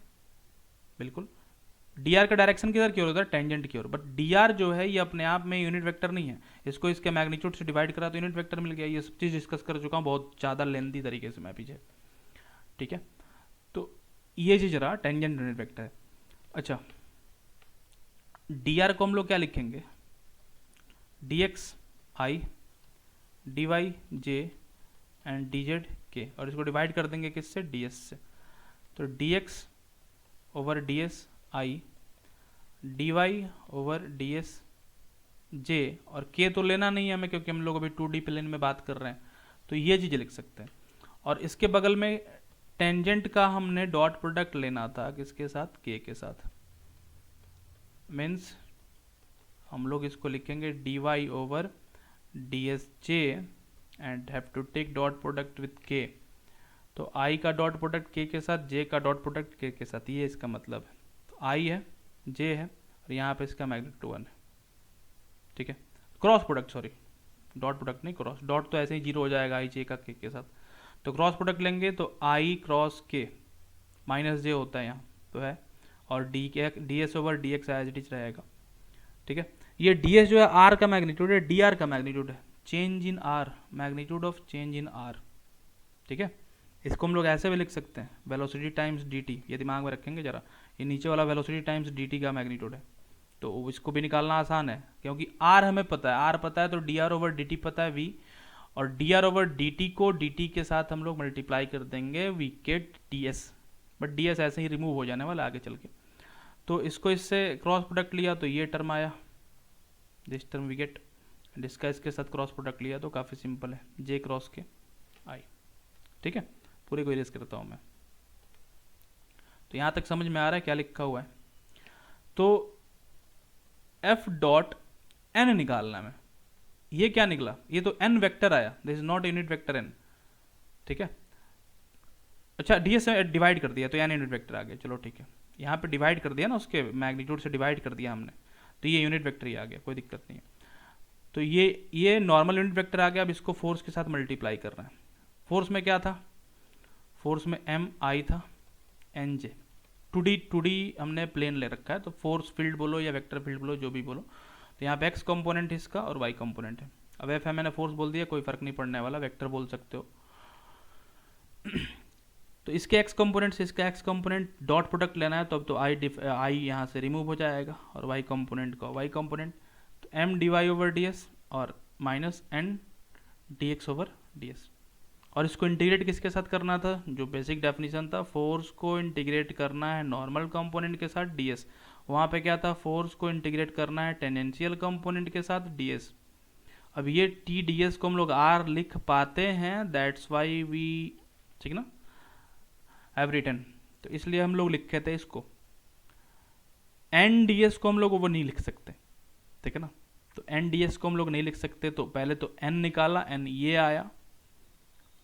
बिल्कुल। dr का डायरेक्शन किधर की ओर होता है, टेंजेंट की ओर, बट dr जो है ये अपने आप में यूनिट वेक्टर नहीं है, इसको इसके मैग्नीट्यूड से डिवाइड करा तो यूनिट वेक्टर मिल गया। ये सब चीज़ डिस्कस कर चुका हूँ बहुत ज़्यादा लेंथी तरीके से मैं पीछे, ठीक है। तो ये चीज़ रहा टेंजेंट यूनिट वेक्टर है। अच्छा, dr को हम लोग क्या लिखेंगे, dx i dy j and dz k, और इसको डिवाइड कर देंगे किससे, ds से। तो dx over ds i, dy over ds j, और k तो लेना नहीं है हमें क्योंकि हम लोग अभी 2D प्लेन में बात कर रहे हैं, तो ये चीज़ लिख सकते हैं। और इसके बगल में टेंजेंट का हमने डॉट प्रोडक्ट लेना था किसके साथ, k के साथ, मीन्स हम लोग इसको लिखेंगे dy over dsj and have to take dot product with k। तो i का डॉट प्रोडक्ट k के साथ, j का डॉट प्रोडक्ट k के साथ, ये इसका मतलब है। तो i है, j है, और यहाँ पे इसका मैग्नीट्यूड 1 है, ठीक है। Cross product, sorry dot product नहीं, क्रॉस, डॉट तो ऐसे ही जीरो हो जाएगा i j का k के साथ। तो क्रॉस प्रोडक्ट लेंगे तो i cross k minus j होता है यहाँ तो है, और ds over dx as it is रहेगा, ठीक है। ये ds जो है r का मैग्नीट्यूड है, dr का मैग्नीट्यूड है, change in r, magnitude of change in r, ठीक है। इसको हम लोग ऐसे भी लिख सकते हैं, वेलोसिटी टाइम्स dt, ये दिमाग में रखेंगे जरा, ये नीचे वाला वेलोसिटी टाइम्स dt का मैग्नीट्यूड है। तो इसको भी निकालना आसान है क्योंकि r हमें पता है, r पता है तो dr ओवर dt पता है v, और dr ओवर dt को dt के साथ हम लोग मल्टीप्लाई कर देंगे, we get ds, but ds ऐसे ही रिमूव हो जाने वाला आगे चल के। तो इसको इससे क्रॉस प्रोडक्ट लिया तो ये टर्म आया, दिस टर्म वी गेट, इसका इसके साथ क्रॉस प्रोडक्ट लिया तो काफ़ी सिंपल है, j क्रॉस के i, ठीक है। पूरे को इरेज करता हूँ मैं। तो यहाँ तक समझ में आ रहा है क्या लिखा हुआ है। तो f डॉट n निकालना है, ये क्या निकला, ये तो n वेक्टर आया, this is not unit vector n, ठीक है। अच्छा, ds से डिवाइड कर दिया तो n यूनिट वेक्टर आ गया, चलो ठीक है। यहाँ पे डिवाइड कर दिया ना, उसके मैग्नीट्यूड से डिवाइड कर दिया हमने, तो ये यूनिट वेक्टर ही आ गया, कोई दिक्कत नहीं है। तो ये नॉर्मल यूनिट वेक्टर आ गया। अब इसको फोर्स के साथ मल्टीप्लाई कर रहे हैं। फोर्स में क्या था, फोर्स में एम आई था, एन जे, टू डी हमने प्लेन ले रखा है, तो फोर्स फील्ड बोलो या वेक्टर फील्ड बोलो, जो भी बोलो। तो यहाँ पे एक्स कंपोनेंट है इसका और वाई कंपोनेंट है। अब एफ है, मैंने फोर्स बोल दिया, कोई फर्क नहीं पड़ने वाला, वेक्टर बोल सकते हो। तो इसके एक्स कंपोनेंट से इसका एक्स कंपोनेंट डॉट प्रोडक्ट लेना है, तो अब तो आई यहाँ से रिमूव हो जाएगा, और वाई कंपोनेंट का वाई कंपोनेंट, तो m d y over d s और minus n d x over d s. और इसको इंटीग्रेट किसके साथ करना था, जो बेसिक डेफिनेशन था, फोर्स को इंटीग्रेट करना है नॉर्मल कंपोनेंट के साथ डी एस। वहाँ पे क्या था, फोर्स को इंटीग्रेट करना है टेंजेंशियल कंपोनेंट के साथ डी एस। अब ये टी डी एस को हम लोग आर लिख पाते हैं, दैट्स वाई वी, ठीक ना, हैव रिटन। तो इसलिए हम लोग लिखे थे इसको। एन डी एस को हम लोग वो नहीं लिख सकते, ठीक है ना। तो एन डी एस को हम लोग नहीं लिख सकते, तो पहले तो एन निकाला, एन ये आया,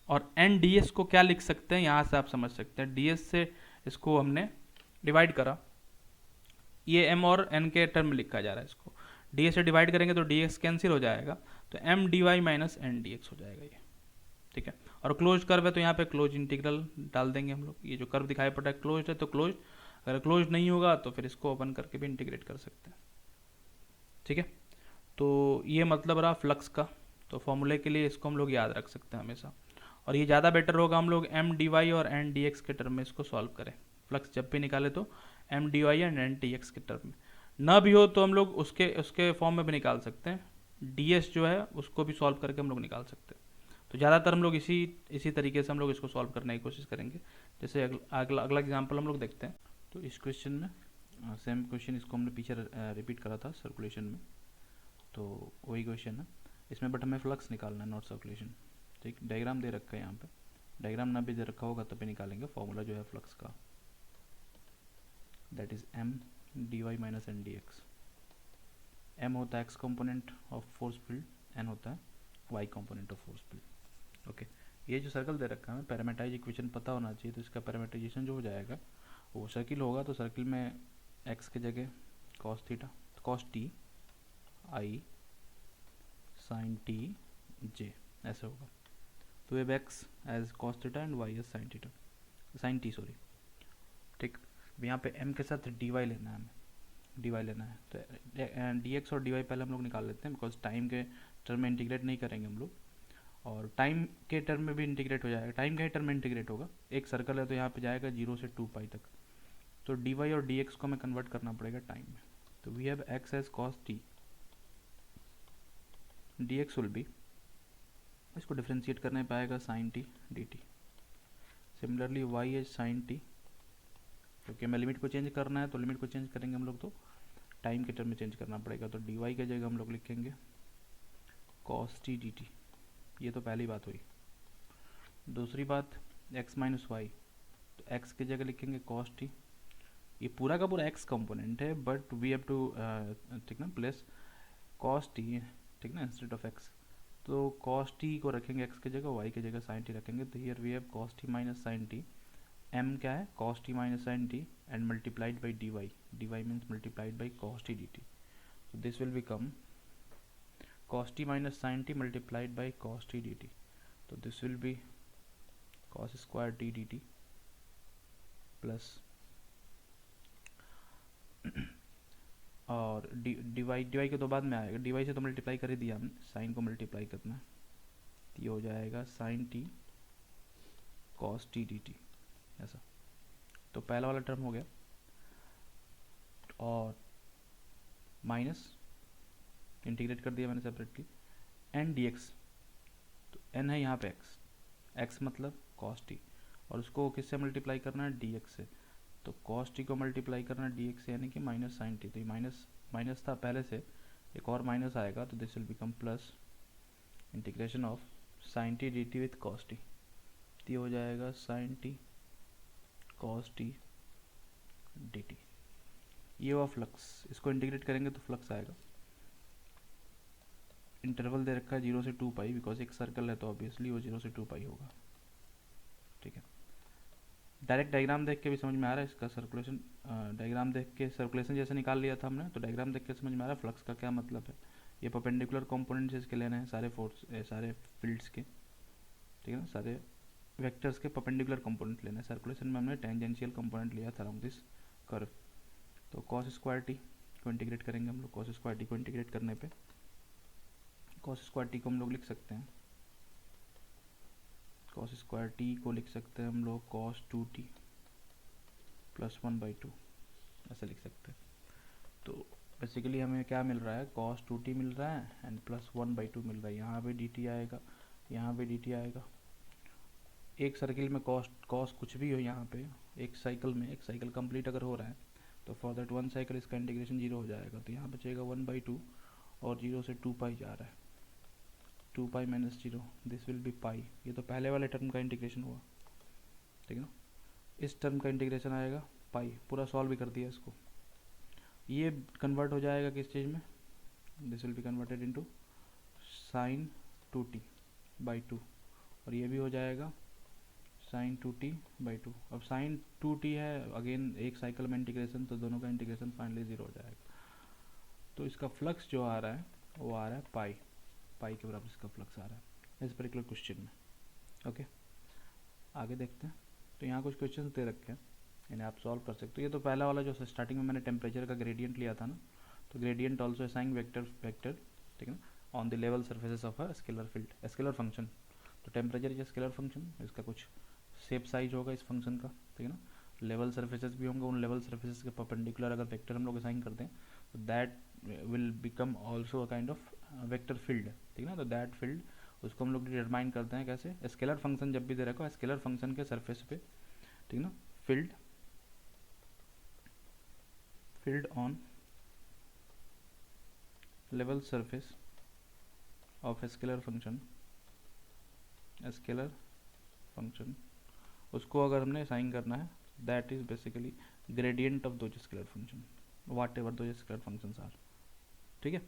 और एन डी एस को क्या लिख सकते हैं, यहाँ से आप समझ सकते हैं, डी एस से इसको हमने डिवाइड करा, ये एम और एन के टर्म में लिखा जा रहा है, इसको डी एस से डिवाइड करेंगे तो डी एक्स कैंसिल हो जाएगा, तो m d y minus n d x हो जाएगा ये, ठीक है। और क्लोज कर्व है तो यहाँ पे क्लोज इंटीग्रल डाल देंगे हम लोग। ये जो कर्व दिखाई पड़ रहा है क्लोज है तो क्लोज, अगर क्लोज नहीं होगा तो फिर इसको ओपन करके भी इंटीग्रेट कर सकते हैं, ठीक है। तो ये मतलब रहा फ्लक्स का। तो फॉर्मूले के लिए इसको हम लोग याद रख सकते हैं हमेशा, और ये ज़्यादा बेटर होगा हम लोग एम डी वाई और एन डी एक्स के टर्म में इसको सॉल्व करें। फ्लक्स जब भी निकाले तो m d y and n d x के टर्म में, ना भी हो तो हम लोग उसके फॉर्म में भी निकाल सकते हैं, ds जो है उसको भी सॉल्व करके हम लोग निकाल सकते हैं। तो ज़्यादातर हम लोग इसी तरीके से हम लोग इसको सॉल्व करने की कोशिश करेंगे। जैसे अगला एग्जाम्पल हम लोग देखते हैं। तो इस क्वेश्चन में सेम क्वेश्चन, इसको हमने पीछे रिपीट करा था सर्कुलेशन में, तो वही क्वेश्चन है इसमें, बट हमें फ्लक्स निकालना है, नॉट सर्कुलेशन। ठीक, डायग्राम दे रखा है यहाँ पे, डायग्राम ना भी दे रखा होगा तब भी निकालेंगे। फॉर्मूला जो है फ्लक्स का, that is m dy minus n d x. m होता है x component of force field, n होता है y component of force field. Okay, ये जो सर्कल दे रखा है, पैरामीटराइज इक्वेशन पता होना चाहिए। तो इसका पैरामीटराइजेशन जो हो जाएगा, वो सर्किल होगा तो सर्किल में x की जगह cos theta, cos t i sin t j ऐसे होगा। तो we've x as cos theta and y as sin theta, sin t sorry. ठीक, यहाँ पे m के साथ dy लेना है, हमें dy लेना है। तो dx और dy पहले हम लोग निकाल लेते हैं, बिकॉज टाइम के टर्म में इंटीग्रेट नहीं करेंगे हम लोग, और टाइम के टर्म में भी इंटीग्रेट हो जाएगा। टाइम के टर्म में इंटीग्रेट होगा, एक सर्कल है तो यहाँ पे जाएगा 0 से 2 पाई तक। तो dy और dx को हमें कन्वर्ट करना पड़ेगा टाइम में। तो we have x as cos t, dx will be, इसको डिफ्रेंशिएट करने पाएगा sin t dt। Similarly y as sin t, क्योंकि हमें लिमिट को चेंज करना है तो लिमिट को चेंज करेंगे हम लोग तो टाइम के टर्म में चेंज करना पड़ेगा। तो dy की जगह हम लोग लिखेंगे cos t dt। ये तो पहली बात हुई। दूसरी बात x माइनस वाई, तो x की जगह लिखेंगे cos t। ये पूरा का पूरा x कंपोनेंट है, बट वी हैव टू ठीक ना प्लेस cos t, ठीक ना, इंस्टेड ऑफ x। तो cos t को रखेंगे x की जगह, y की जगह sin t रखेंगे। तो here we have cos t minus sin t, m क्या है cos t minus sin t and multiplied by dy, dy means multiplied by cos t dt। so this will become cos t minus sin t multiplied by cos t dt। तो this will be cos square t dt plus और dy के तो बाद में आएगा, dy से तो मल्टीप्लाई कर ही दिया हमने, साइन को मल्टीप्लाई करना है, ये हो जाएगा sin t cos t dt ऐसा। तो पहला वाला टर्म हो गया, और माइनस इंटीग्रेट कर दिया मैंने सेपरेटली, एन डी एक्स। तो एन है यहाँ पे x मतलब cos t, और उसको किससे मल्टीप्लाई करना है, dx से। तो cos t को मल्टीप्लाई करना है dx से, यानी कि माइनस साइन टी। तो ये माइनस था पहले से, एक और माइनस आएगा, तो this will become plus integration of sine t d t with cos t। ये हो जाएगा sine t cos t dt। ये हुआ फ्लक्स, इसको इंटीग्रेट करेंगे तो फ्लक्स आएगा। इंटरवल दे रखा है 0 से 2 पाई, बिकॉज एक सर्कल है तो ऑब्वियसली वो 0 से 2 पाई होगा। ठीक है, डायरेक्ट डायग्राम देख के भी समझ में आ रहा है इसका सर्कुलेशन, डायग्राम देख के सर्कुलेशन जैसे निकाल लिया था हमने, तो डायग्राम देख के समझ में आ रहा है फ्लक्स का क्या मतलब है। ये परपेंडिकुलर कंपोनेंट्स इसके लेने हैं, सारे फोर्स सारे फील्ड्स के, ठीक है ना, सारे वेक्टर्स के परपेंडिकुलर कंपोनेंट लेने हैं। सर्कुलेशन में हमने टेंजेंशियल कंपोनेंट लिया था अराउंड दिस कर्व। तो cos स्क्वायर टी को इंटीग्रेट करेंगे हम लोग, cos स्क्वायर टी को इंटीग्रेट करने पे cos स्क्वायर टी को हम लोग लिख सकते हैं, cos स्क्वायर टी को लिख सकते हैं हम लोग cos 2t प्लस 1/2 ऐसे लिख सकते हैं। तो बेसिकली हमें क्या मिल रहा है, cos 2t मिल रहा है एंड प्लस 1/2 मिल रहा है। यहाँ भी dt आएगा, यहाँ भी dt आएगा। एक सर्किल में cos कुछ भी हो, यहाँ पे एक साइकिल में, एक साइकिल कंप्लीट अगर हो रहा है तो फॉर दैट वन साइकिल इसका इंटीग्रेशन 0 हो जाएगा। तो यहाँ बचेगा 1/2 और 0 से 2 पाई जा रहा है, 2 pi minus 0, this will be pi. ये तो पहले वाले टर्म का इंटीग्रेशन हुआ, ठीक है ना। इस टर्म का इंटीग्रेशन आएगा पाई, पूरा सॉल्व भी कर दिया इसको। ये कन्वर्ट हो जाएगा किस चीज़ में, this will be converted into sine 2t/2, और ये भी हो जाएगा साइन 2t/2। अब साइन 2t है, अगेन एक साइकिल में इंटीग्रेशन, तो दोनों का इंटीग्रेशन फाइनली 0 हो जाएगा। तो इसका फ्लक्स जो आ रहा है वो आ रहा है पाई के बराबर इसका फ्लक्स आ रहा है इस पर्टिकुलर क्वेश्चन में। ओके, आगे देखते हैं। तो यहाँ कुछ क्वेश्चन दे रखे हैं, इन्हें आप सॉल्व कर सकते हो। ये तो पहला वाला जो स्टार्टिंग में मैंने टेम्परेचर का ग्रेडियंट लिया था ना, तो ग्रेडियंट ऑल्सो असाइन वेक्टर, ठीक है ना, on the level surfaces of a scalar field, scalar function. तो टेम्परेचर इज स्केलर फंक्शन, इसका कुछ शेप साइज होगा इस फंक्शन का, ठीक है ना। लेवल सर्फेसेस भी होंगे, उन लेवल सर्फेसेस के परपेंडिकुलर अगर वेक्टर हम लोग असाइन करते हैं तो that will become also a kind of vector field, ठीक है ना। तो दैट फील्ड उसको हम लोग डिटरमाइन करते हैं कैसे, स्केलर फंक्शन जब भी दे रखा हो स्केलर फंक्शन के सरफेस पे, ठीक है ना, field on level surface of scalar function उसको अगर हमने असाइन करना है, that is basically gradient of दो स्केलर फंक्शन वाट एवर दो स्केलर फंक्शन आर, ठीक है।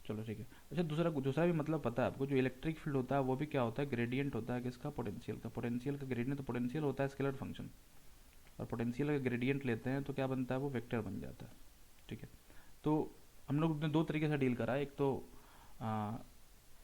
चलो ठीक है। अच्छा, दूसरा भी मतलब पता है आपको, जो इलेक्ट्रिक फील्ड होता है वो भी क्या होता है, ग्रेडियंट होता है किसका, पोटेंशियल का। पोटेंशियल का ग्रेडियंट, तो पोटेंशियल होता है स्केलर फंक्शन, और पोटेंशियल का ग्रेडियंट लेते हैं तो क्या बनता है, वो वेक्टर बन जाता है, ठीक है। तो हम लोग ने दो तरीके से डील करा है, एक तो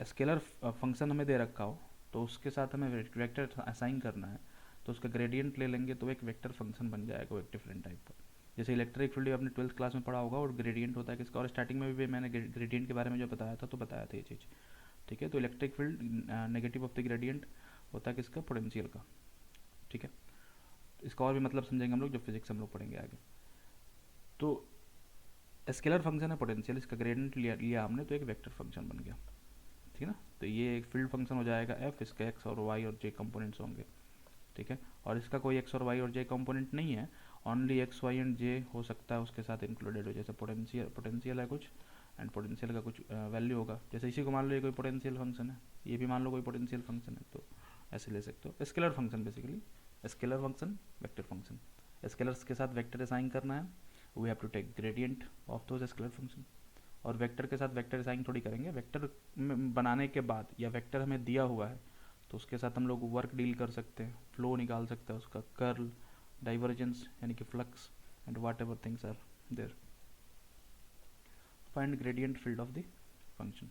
स्केलर फंक्शन हमें दे रखा हो तो उसके साथ हमें वेक्टर असाइन करना है, तो उसका ग्रेडियंट ले लेंगे तो एक वेक्टर फंक्शन बन जाएगा वो एक डिफरेंट टाइप का। जैसे इलेक्ट्रिक फील्ड आपने 12th क्लास में पढ़ा होगा, और ग्रेडियंट होता है किसका, और स्टार्टिंग में भी मैंने ग्रेडियंट के बारे में जो बताया था तो बताया था ये चीज़, ठीक है। तो electric field negative of the gradient होता है किसका, पोटेंशियल का, ठीक है। इसका और भी मतलब समझेंगे हम लोग जब फिजिक्स हम लोग पढ़ेंगे आगे। तो स्केलर फंक्शन है पोटेंशियल, इसका ग्रेडियंट लिया हमने तो एक वेक्टर फंक्शन बन गया, ठीक है ना। तो ये एक फील्ड फंक्शन हो जाएगा एफ, इसके एक्स और वाई और जे कंपोनेंट्स होंगे, ठीक है। और इसका कोई एक्स और वाई और जे कंपोनेंट नहीं है, ओनली एक्स वाई एंड जे हो सकता है उसके साथ इंक्लूडेड हो, जैसे पोटेंशियल है कुछ एंड पोटेंशियल का कुछ वैल्यू होगा, जैसे इसी को मान लो ये कोई पोटेंशियल फंक्शन है, ये भी मान लो कोई पोटेंशियल फंक्शन है, तो ऐसे ले सकते हो। Scalar function basically, scalar function vector function, scalars के साथ वेक्टर असाइन करना है, we have to take gradient of those scalar function. और वेक्टर के साथ वेक्टर असाइन थोड़ी करेंगे, वेक्टर बनाने के बाद या वेक्टर हमें दिया हुआ है तो उसके साथ हम लोग वर्क डील कर सकते हैं, फ्लो निकाल सकते हैं उसका, कर्ल, डाइवर्जेंस यानी कि flux and whatever things are there, find gradient field of the function.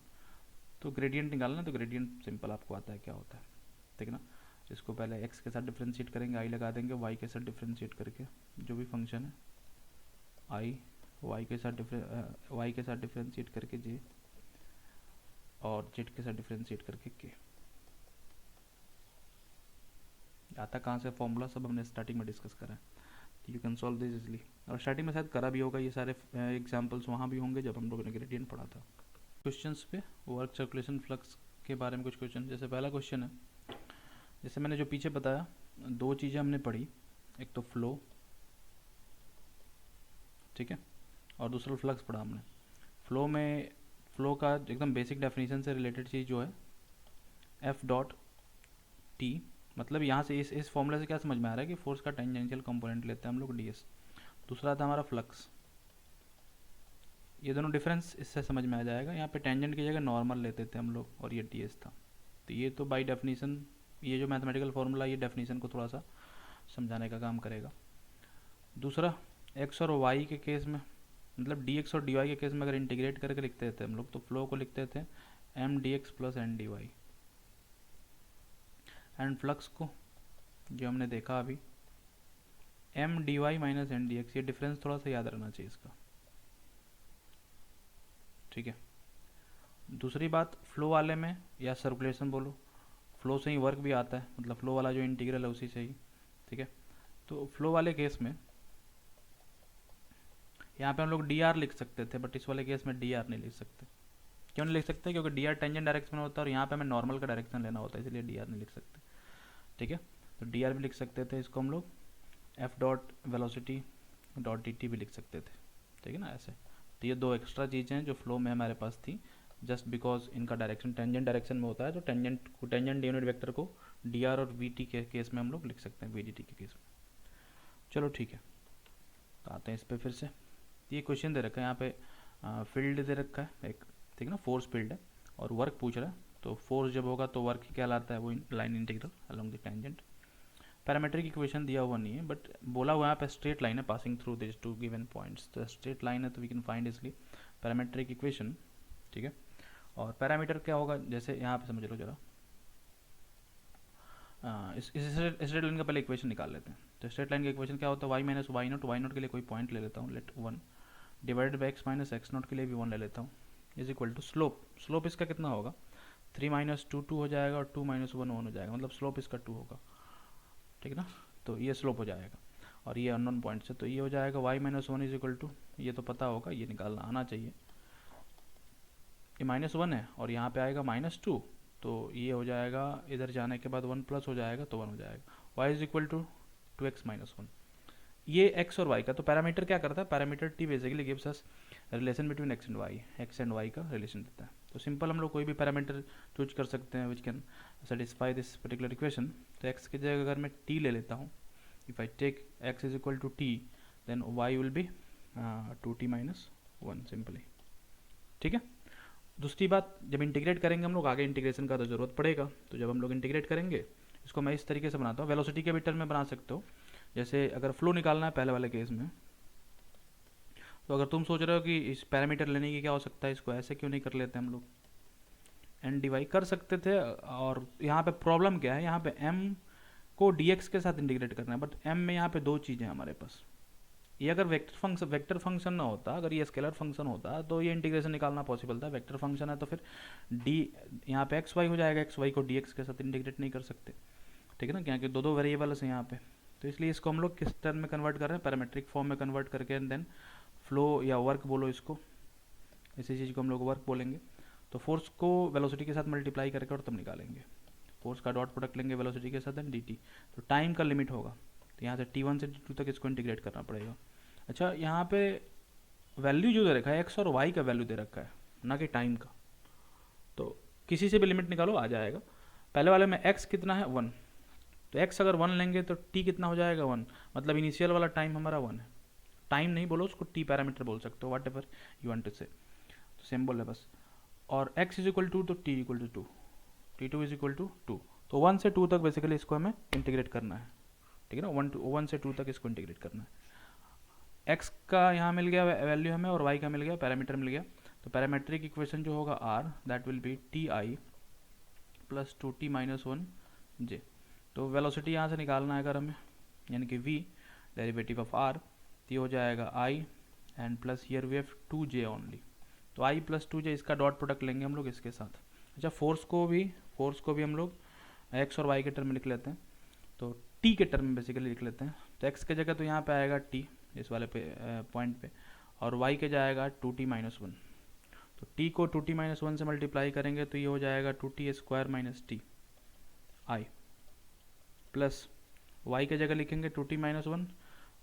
तो ग्रेडियंट निकालना, तो ग्रेडियंट सिंपल आपको आता है क्या होता है, ठीक है ना। इसको पहले x के साथ डिफ्रेंशिएट करेंगे, i लगा देंगे, y के साथ डिफ्रेंशिएट करके जो भी फंक्शन है i, y के साथ डिफ्रेंशिएट करके j, और z के साथ डिफ्रेंशिएट करके k। आता कहाँ से फॉर्मूला, सब हमने स्टार्टिंग में डिस्कस करा है, you can solve this easily. और स्टार्टिंग में शायद करा भी होगा, ये सारे एग्जांपल्स वहाँ भी होंगे जब हम लोगों ने ग्रेडियंट पढ़ा था। क्वेश्चंस पे वर्क सर्कुलेशन फ्लक्स के बारे में कुछ क्वेश्चन, जैसे पहला क्वेश्चन है, जैसे मैंने जो पीछे बताया दो चीज़ें हमने पढ़ी, एक तो फ्लो, ठीक है, और दूसरा फ्लक्स पढ़ा हमने। फ्लो का एकदम बेसिक डेफिनेशन से रिलेटेड चीज़ जो है एफ डॉट टी, मतलब यहाँ से इस फॉर्मूला से क्या समझ में आ रहा है कि फोर्स का टेंजेंशियल कंपोनेंट लेते हैं हम लोग ds। दूसरा था हमारा फ्लक्स, ये दोनों डिफरेंस इससे समझ में आ जाएगा। यहाँ पे टेंजेंट की जगह नॉर्मल लेते थे हम लोग और ये ds था, तो ये तो बाय डेफिनेशन, ये जो मैथमेटिकल फॉर्मूला ये डेफिनेशन को थोड़ा सा समझाने का काम करेगा। दूसरा x और y के केस में, मतलब dx और dy के केस में अगर इंटीग्रेट करके लिखते थे हम लोग तो फ्लो को लिखते थे m dx plus n dy, and flux को जो हमने देखा अभी m dy minus n dx। ये डिफरेंस थोड़ा सा याद रखना चाहिए इसका, ठीक है। दूसरी बात, फ्लो वाले में या सर्कुलेशन बोलो, फ्लो से ही वर्क भी आता है, मतलब फ्लो वाला जो इंटीग्रल है उसी से ही, ठीक है। तो फ्लो वाले केस में यहाँ पे हम लोग डी आर लिख सकते थे, बट इस वाले केस में डी आर नहीं लिख सकते। क्यों नहीं लिख सकते, क्योंकि डी आर टेंजेंट डायरेक्शन में होता है और यहाँ पे हमें नॉर्मल का डायरेक्शन लेना होता है, इसलिए डी आर नहीं लिख सकते, ठीक है। तो डी आर भी लिख सकते थे, इसको हम लोग F dot velocity dot D T भी लिख सकते थे, ठीक है ना, ऐसे। तो ये दो एक्स्ट्रा चीज़ें हैं जो फ्लो में हमारे पास थी, जस्ट बिकॉज इनका डायरेक्शन टेंजेंट डायरेक्शन में होता है, तो टेंजेंट यूनिट वेक्टर को डी आर और वी टी के केस में हम लोग लिख सकते हैं, वी डी टी के केस में। चलो ठीक है, तो आते हैं इस पर फिर से। ये क्वेश्चन दे रखा है यहाँ पे, फील्ड दे रखा है एक, ठीक है ना, फोर्स फील्ड है और वर्क पूछ रहा है, तो फोर्स जब होगा तो वर्क क्या लाता है, वो line integral along the tangent. Parametric equation दिया हुआ नहीं है, बट बोला हुआ यहाँ पे स्ट्रेट लाइन है passing through this two given points, तो स्ट्रेट लाइन है तो वी कैन फाइंड इसलिए पैरामीट्रिक इक्वेशन, ठीक है। और पैरामीटर क्या होगा, जैसे यहाँ पे समझ लो जरा, इस स्ट्रेट लाइन का पहले इक्वेशन निकाल लेते हैं। तो स्ट्रेट लाइन का इक्वेशन क्या होता है, y माइनस वाई नोट के लिए कोई पॉइंट ले लेता हूँ, let 1 divided by x minus x naught के लिए भी 1 ले लेता हूँ, इज इक्वल टू स्लोप इसका कितना होगा, 3 माइनस 2 2 हो जाएगा और 2 माइनस 1 1 हो जाएगा, मतलब स्लोप इसका 2 होगा, ठीक है ना। तो ये स्लोप हो जाएगा और ये अननोन पॉइंट से, तो ये हो जाएगा y minus 1 is equal to, ये तो पता होगा, ये निकालना आना चाहिए, ये -1 है और यहाँ पे आएगा -2, तो ये हो जाएगा, इधर जाने के बाद 1 प्लस हो जाएगा तो 1 हो जाएगा। y is equal to 2x minus 1। ये x और y का, तो पैरामीटर क्या करता है, parameter t basically gives us relation between x and y का रिलेशन देता है। तो सिंपल हम लोग कोई भी पैरामीटर चूज कर सकते हैं which can satisfy this particular equation. तो x की जगह अगर मैं t ले लेता हूँ, if I take x is equal to t, then y will be 2t minus 1 simply. ठीक है। दूसरी बात, जब इंटीग्रेट करेंगे हम लोग, आगे इंटीग्रेशन का तो ज़रूरत पड़ेगा, तो जब हम लोग इंटीग्रेट करेंगे इसको मैं इस तरीके से बनाता हूँ, वेलोसिटी के भी टर्म में बना सकते हो। जैसे अगर फ्लो निकालना है पहले वाले केस में, तो अगर तुम सोच रहे हो कि इस पैरामीटर लेने की क्या हो सकता है, इसको ऐसे क्यों नहीं कर लेते हम लोग, एन डी वाई कर सकते थे। और यहाँ पे प्रॉब्लम क्या है, यहाँ पे m को dx के साथ इंटीग्रेट करना है, बट m में यहाँ पे दो चीज़ें हमारे पास। ये अगर वेक्टर फंक्शन ना होता, अगर ये स्केलर फंक्शन होता तो ये इंटीग्रेशन निकालना पॉसिबल था। वेक्टर फंक्शन है तो फिर d यहाँ पे एक्स वाई हो जाएगा, एक्स वाई को dx के साथ इंटीग्रेट नहीं कर सकते, ठीक है ना, क्योंकि दो वेरिएबल्स हैं यहाँ पे। तो इसलिए इसको हम लोग किस टर्म में कन्वर्ट कर रहे हैं, पैरामेट्रिक फॉर्म में कन्वर्ट करके, एंड देन फ्लो या वर्क बोलो इसको, इसी चीज़ को हम लोग वर्क बोलेंगे। तो फोर्स को वेलोसिटी के साथ मल्टीप्लाई करके और तब निकालेंगे, फोर्स का डॉट प्रोडक्ट लेंगे वेलोसिटी के साथ एंड dt। तो टाइम का लिमिट होगा, तो यहाँ से t1 से t2 तक इसको इंटीग्रेट करना पड़ेगा। अच्छा, यहाँ पे वैल्यू जो दे रखा है x और y का वैल्यू दे रखा है, ना कि टाइम का, तो किसी से भी लिमिट निकालो आ जाएगा। पहले वाले में x कितना है 1, तो x अगर 1 लेंगे तो t कितना हो जाएगा 1, मतलब इनिशियल वाला टाइम हमारा 1 है। टाइम नहीं बोलो उसको, t पैरामीटर बोल सकते हो, whatever you want to say, तो सिंबल है बस। और x इज इक्वल टू, तो t equal to 2, t2 is equal to 2। तो 1 से 2 तक बेसिकली इसको हमें इंटीग्रेट करना है, ठीक है ना, 1 से 2 तक इसको इंटीग्रेट करना है। x का यहाँ मिल गया वैल्यू हमें, और y का मिल गया, पैरामीटर मिल गया। तो पैरामेट्रिक इक्वेशन जो होगा r, that will B T i plus 2t minus 1j। तो वेलोसिटी यहाँ से निकालना है अगर हमें, यानी कि v डेरिवेटिव ऑफ r, तो ये हो जाएगा i and plus here we have 2j only, तो i प्लस 2j, इसका डॉट प्रोडक्ट लेंगे हम लोग इसके साथ। अच्छा, फोर्स को भी हम लोग x और y के टर्म में लिख लेते हैं, तो t के टर्म में बेसिकली लिख लेते हैं। तो x के जगह तो यहाँ पे आएगा t इस वाले पे पॉइंट पे, और y के जाएगा 2t माइनस 1। तो t को 2t माइनस 1 से मल्टीप्लाई करेंगे तो ये हो जाएगा 2t square minus T i, plus y के जगह लिखेंगे 2t माइनस 1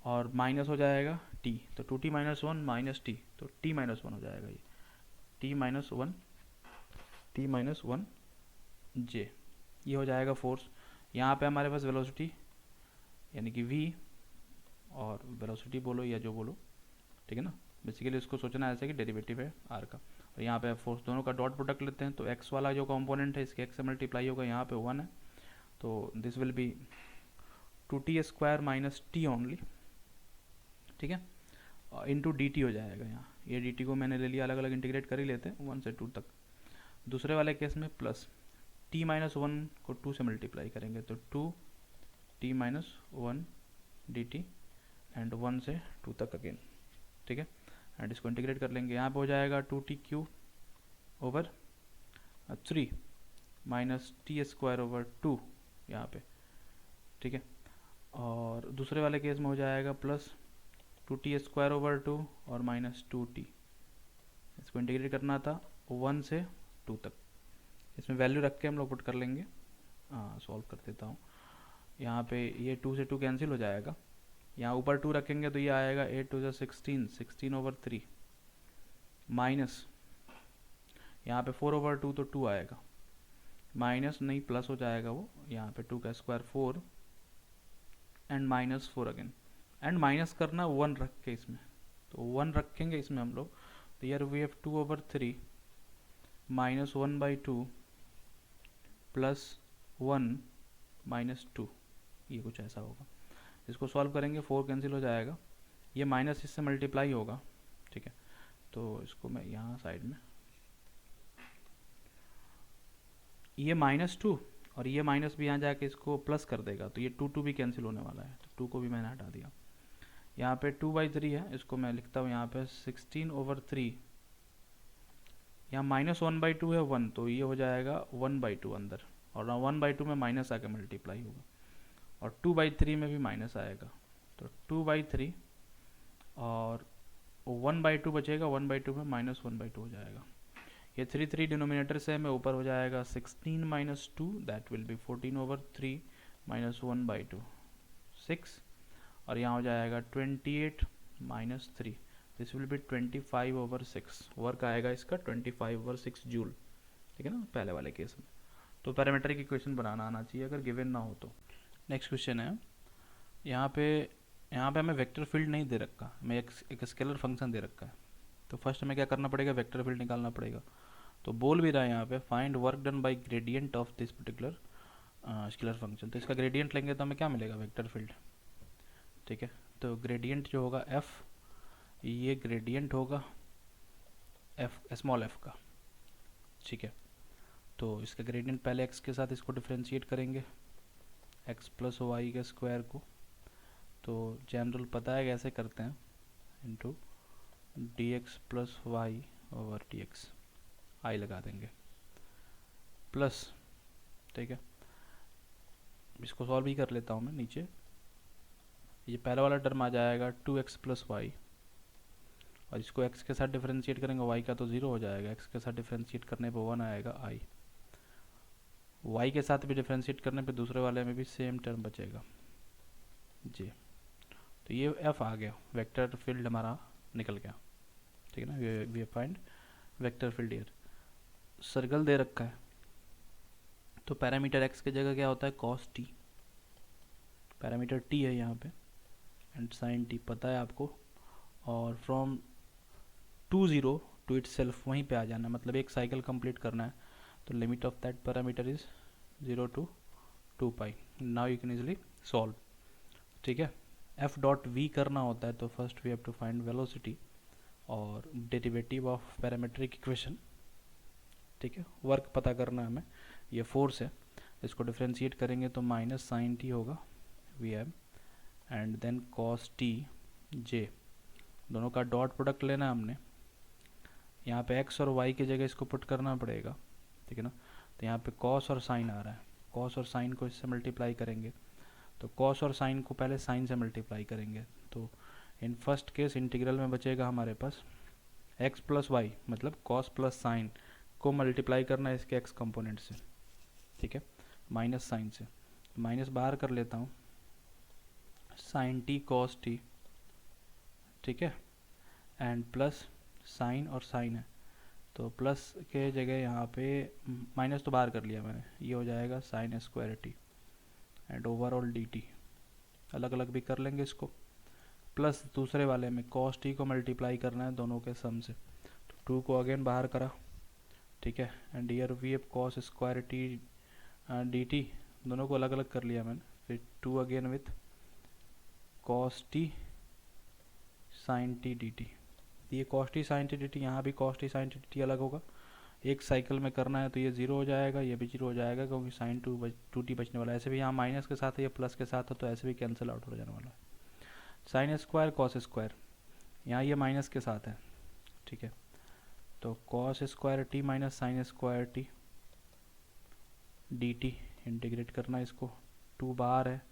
और माइनस हो जाएगा t, तो 2t माइनस 1 माइनस टी, तो t माइनस 1 हो जाएगा ये, t माइनस 1 j, ये हो जाएगा फोर्स। यहाँ पे हमारे पास वेलोसिटी यानी कि v, और वेलोसिटी बोलो या जो बोलो, ठीक है ना, बेसिकली इसको सोचना ऐसे कि डेरिवेटिव है r का, और यहाँ पे फोर्स, दोनों का डॉट प्रोडक्ट लेते हैं। तो x वाला जो कंपोनेंट है इसके x से मल्टीप्लाई होगा, यहाँ पे 1 है, तो this will be 2t square minus T only, ठीक है, इंटू डी टी हो जाएगा। यहाँ ये डी टी को मैंने ले लिया, अलग अलग इंटीग्रेट कर ही लेते हैं 1 से 2 तक। दूसरे वाले केस में प्लस t माइनस 1 को 2 से मल्टीप्लाई करेंगे, तो 2t minus 1 D T and 1 से 2 तक अगेन, ठीक है, एंड इसको इंटीग्रेट कर लेंगे। यहाँ पे हो जाएगा 2t Q over 3 minus T square over 2 यहाँ पे, ठीक है। और दूसरे वाले केस में हो जाएगा प्लस 2t स्क्वायर ओवर 2 और माइनस 2t, इसको इंटीग्रेट करना था 1 से 2 तक। इसमें वैल्यू रख के हम लोग पुट कर लेंगे, सॉल्व कर देता हूँ। यहाँ पे ये 2 से 2 कैंसिल हो जाएगा, यहाँ ऊपर 2 रखेंगे तो ये आएगा 8 टू 16 ओवर 3 माइनस यहाँ पे 4 ओवर 2, तो 2 आएगा, माइनस नहीं प्लस हो जाएगा वो, यहाँ पे 2 का square 4 and minus 4 again, and minus करना 1 रख के इसमें, तो 1 रखेंगे इसमें हम लोग, तो यार we have 2 over 3 minus 1 by 2 plus 1 minus 2, ये कुछ ऐसा होगा। इसको सॉल्व करेंगे 4 कैंसिल हो जाएगा, ये माइनस इससे मल्टीप्लाई होगा, ठीक है। तो इसको मैं यहाँ साइड में, ये -2 और ये माइनस भी यहाँ जाके इसको प्लस कर देगा, तो ये 2 भी कैंसिल होने वाला है, तो 2 को भी मैंने हटा दिया। यहाँ पे 2/3 है, इसको मैं लिखता हूँ यहाँ पे 16 ओवर 3, यहाँ माइनस 1/2 है 1, तो ये हो जाएगा 1/2 अंदर, और 1/2 में माइनस आके मल्टीप्लाई होगा, और 2/3 में भी माइनस आएगा, तो 2/3 और 1/2 बचेगा, 1/2 में माइनस 1/2 हो जाएगा। ये 3 डिनोमिनेटर से हमें ऊपर हो जाएगा 16 minus 2, that will B 14/3 minus 1/2 6, और यहाँ हो जाएगा 28 minus 3, this will B 25/6। Work आएगा इसका 25/6 जूल, ठीक है ना, पहले वाले केस में। तो पैरामीट्रिक इक्वेशन बनाना आना चाहिए अगर गिवन ना हो तो। नेक्स्ट क्वेश्चन है, यहाँ पे हमें वेक्टर फील्ड नहीं दे रखा, हमें एक स्केलर फंक्शन दे रखा है। तो फर्स्ट हमें क्या करना पड़ेगा, वेक्टर फील्ड निकालना पड़ेगा। तो बोल भी रहा है यहाँ पे find work done by gradient of this particular scalar function. तो इसका ग्रेडियंट लेंगे तो हमें क्या मिलेगा, वेक्टर फील्ड, ठीक है। तो ग्रेडियंट जो होगा एफ, ये ग्रेडियंट होगा एफ, स्मॉल एफ का, ठीक है। तो इसका ग्रेडियंट पहले एक्स के साथ इसको डिफ्रेंशिएट करेंगे, एक्स प्लस वाई के स्क्वायर को। तो जनरल पता है कैसे करते हैं, into d x plus y over d x, i लगा देंगे प्लस, ठीक है। इसको सॉल्व भी कर लेता हूँ मैं नीचे। ये पहला वाला टर्म आ जाएगा 2x प्लस वाई, और इसको x के साथ डिफरेंशिएट करेंगे, y का तो 0 हो जाएगा, x के साथ डिफरेंशिएट करने पे 1 आएगा i, y के साथ भी डिफरेंशिएट करने पे दूसरे वाले में भी सेम टर्म बचेगा जी। तो ये f आ गया, वेक्टर फील्ड हमारा निकल गया, ठीक है ना। We find vector field here. Circle दे रखा है, तो पैरामीटर x की जगह क्या होता है, cos t, पैरामीटर t है यहाँ पे, एंड साइन t पता है आपको, और फ्रॉम 2 0 टू इट सेल्फ वहीं पे आ जाना, मतलब एक साइकिल कंप्लीट करना है। तो limit of that parameter is 0 to 2π। Now you can easily solve, ठीक है। एफ डॉट वी करना होता है, तो first we have to find velocity और डेरिवेटिव ऑफ पैरामीट्रिक इक्वेशन, ठीक है। वर्क पता करना है हमें, ये फोर्स है, इसको डिफ्रेंशिएट करेंगे तो माइनस साइन टी होगा, we have, and then cos t j, दोनों का डॉट प्रोडक्ट लेना है हमने। यहाँ पे x और y की जगह इसको पुट करना पड़ेगा, ठीक है ना। तो यहाँ पे cos और sin आ रहा है, cos और sin को इससे मल्टीप्लाई करेंगे, तो cos और sin को पहले sin से मल्टीप्लाई करेंगे। तो इन फर्स्ट केस इंटीग्रल में बचेगा हमारे पास x प्लस वाई, मतलब cos प्लस sin को मल्टीप्लाई करना है इसके x कंपोनेंट से, ठीक है, माइनस साइन से। माइनस बाहर कर लेता हूँ, sin t cos t, ठीक है, एंड प्लस साइन और साइन है, तो प्लस के जगह यहाँ पे माइनस तो बाहर कर लिया मैंने, ये हो जाएगा sine square T, and overall D t, अलग अलग भी कर लेंगे इसको। प्लस दूसरे वाले में कॉस टी को मल्टीप्लाई करना है दोनों के सम से, तो 2 को अगेन बाहर करा, ठीक है, and here we f cos square t d t, दोनों को अलग अलग कर लिया मैंने। फिर 2 again with cos t sine t d t, ये cos t sine t d t, यहाँ भी cos t sine t d t अलग होगा, एक साइकिल में करना है तो ये 0 हो जाएगा, ये भी 0 हो जाएगा, क्योंकि साइन 2t बचने वाला है। ऐसे भी यहाँ माइनस के साथ है, ये प्लस के साथ है, तो ऐसे भी कैंसिल आउट हो जाने वाला है। साइन स्क्वायर कॉस स्क्वायर, यहाँ ये माइनस के साथ है, ठीक है, तो cos square T minus sign square t d T, integrate करना है इसको, 2 बाहर है,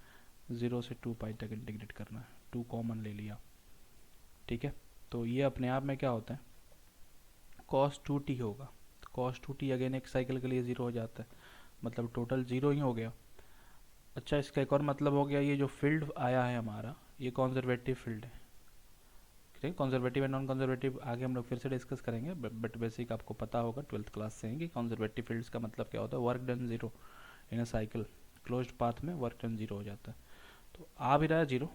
0 से 2π तक इंटीग्रेट करना है, 2 कॉमन ले लिया, ठीक है। तो ये अपने आप में क्या होता है, cos 2t होगा, cos 2t अगेन एक साइकिल के लिए 0 हो जाता है, मतलब टोटल 0 ही हो गया। अच्छा, इसका एक और मतलब हो गया, ये जो फील्ड आया है हमारा, ये कॉन्जर्वेटिव फील्ड है, ठीक है। कॉन्जर्वेटिव एंड नॉन कॉन्जर्वेटिव आगे हम लोग फिर से डिस्कस करेंगे, बट बेसिक आपको पता होगा 12th क्लास से कि कॉन्जर्वेटिव फील्ड्स का मतलब क्या होता है, वर्क डन 0 इन अ साइकिल, क्लोज्ड पाथ में वर्क डन 0 हो जाता है। तो आ भी रहा है 0,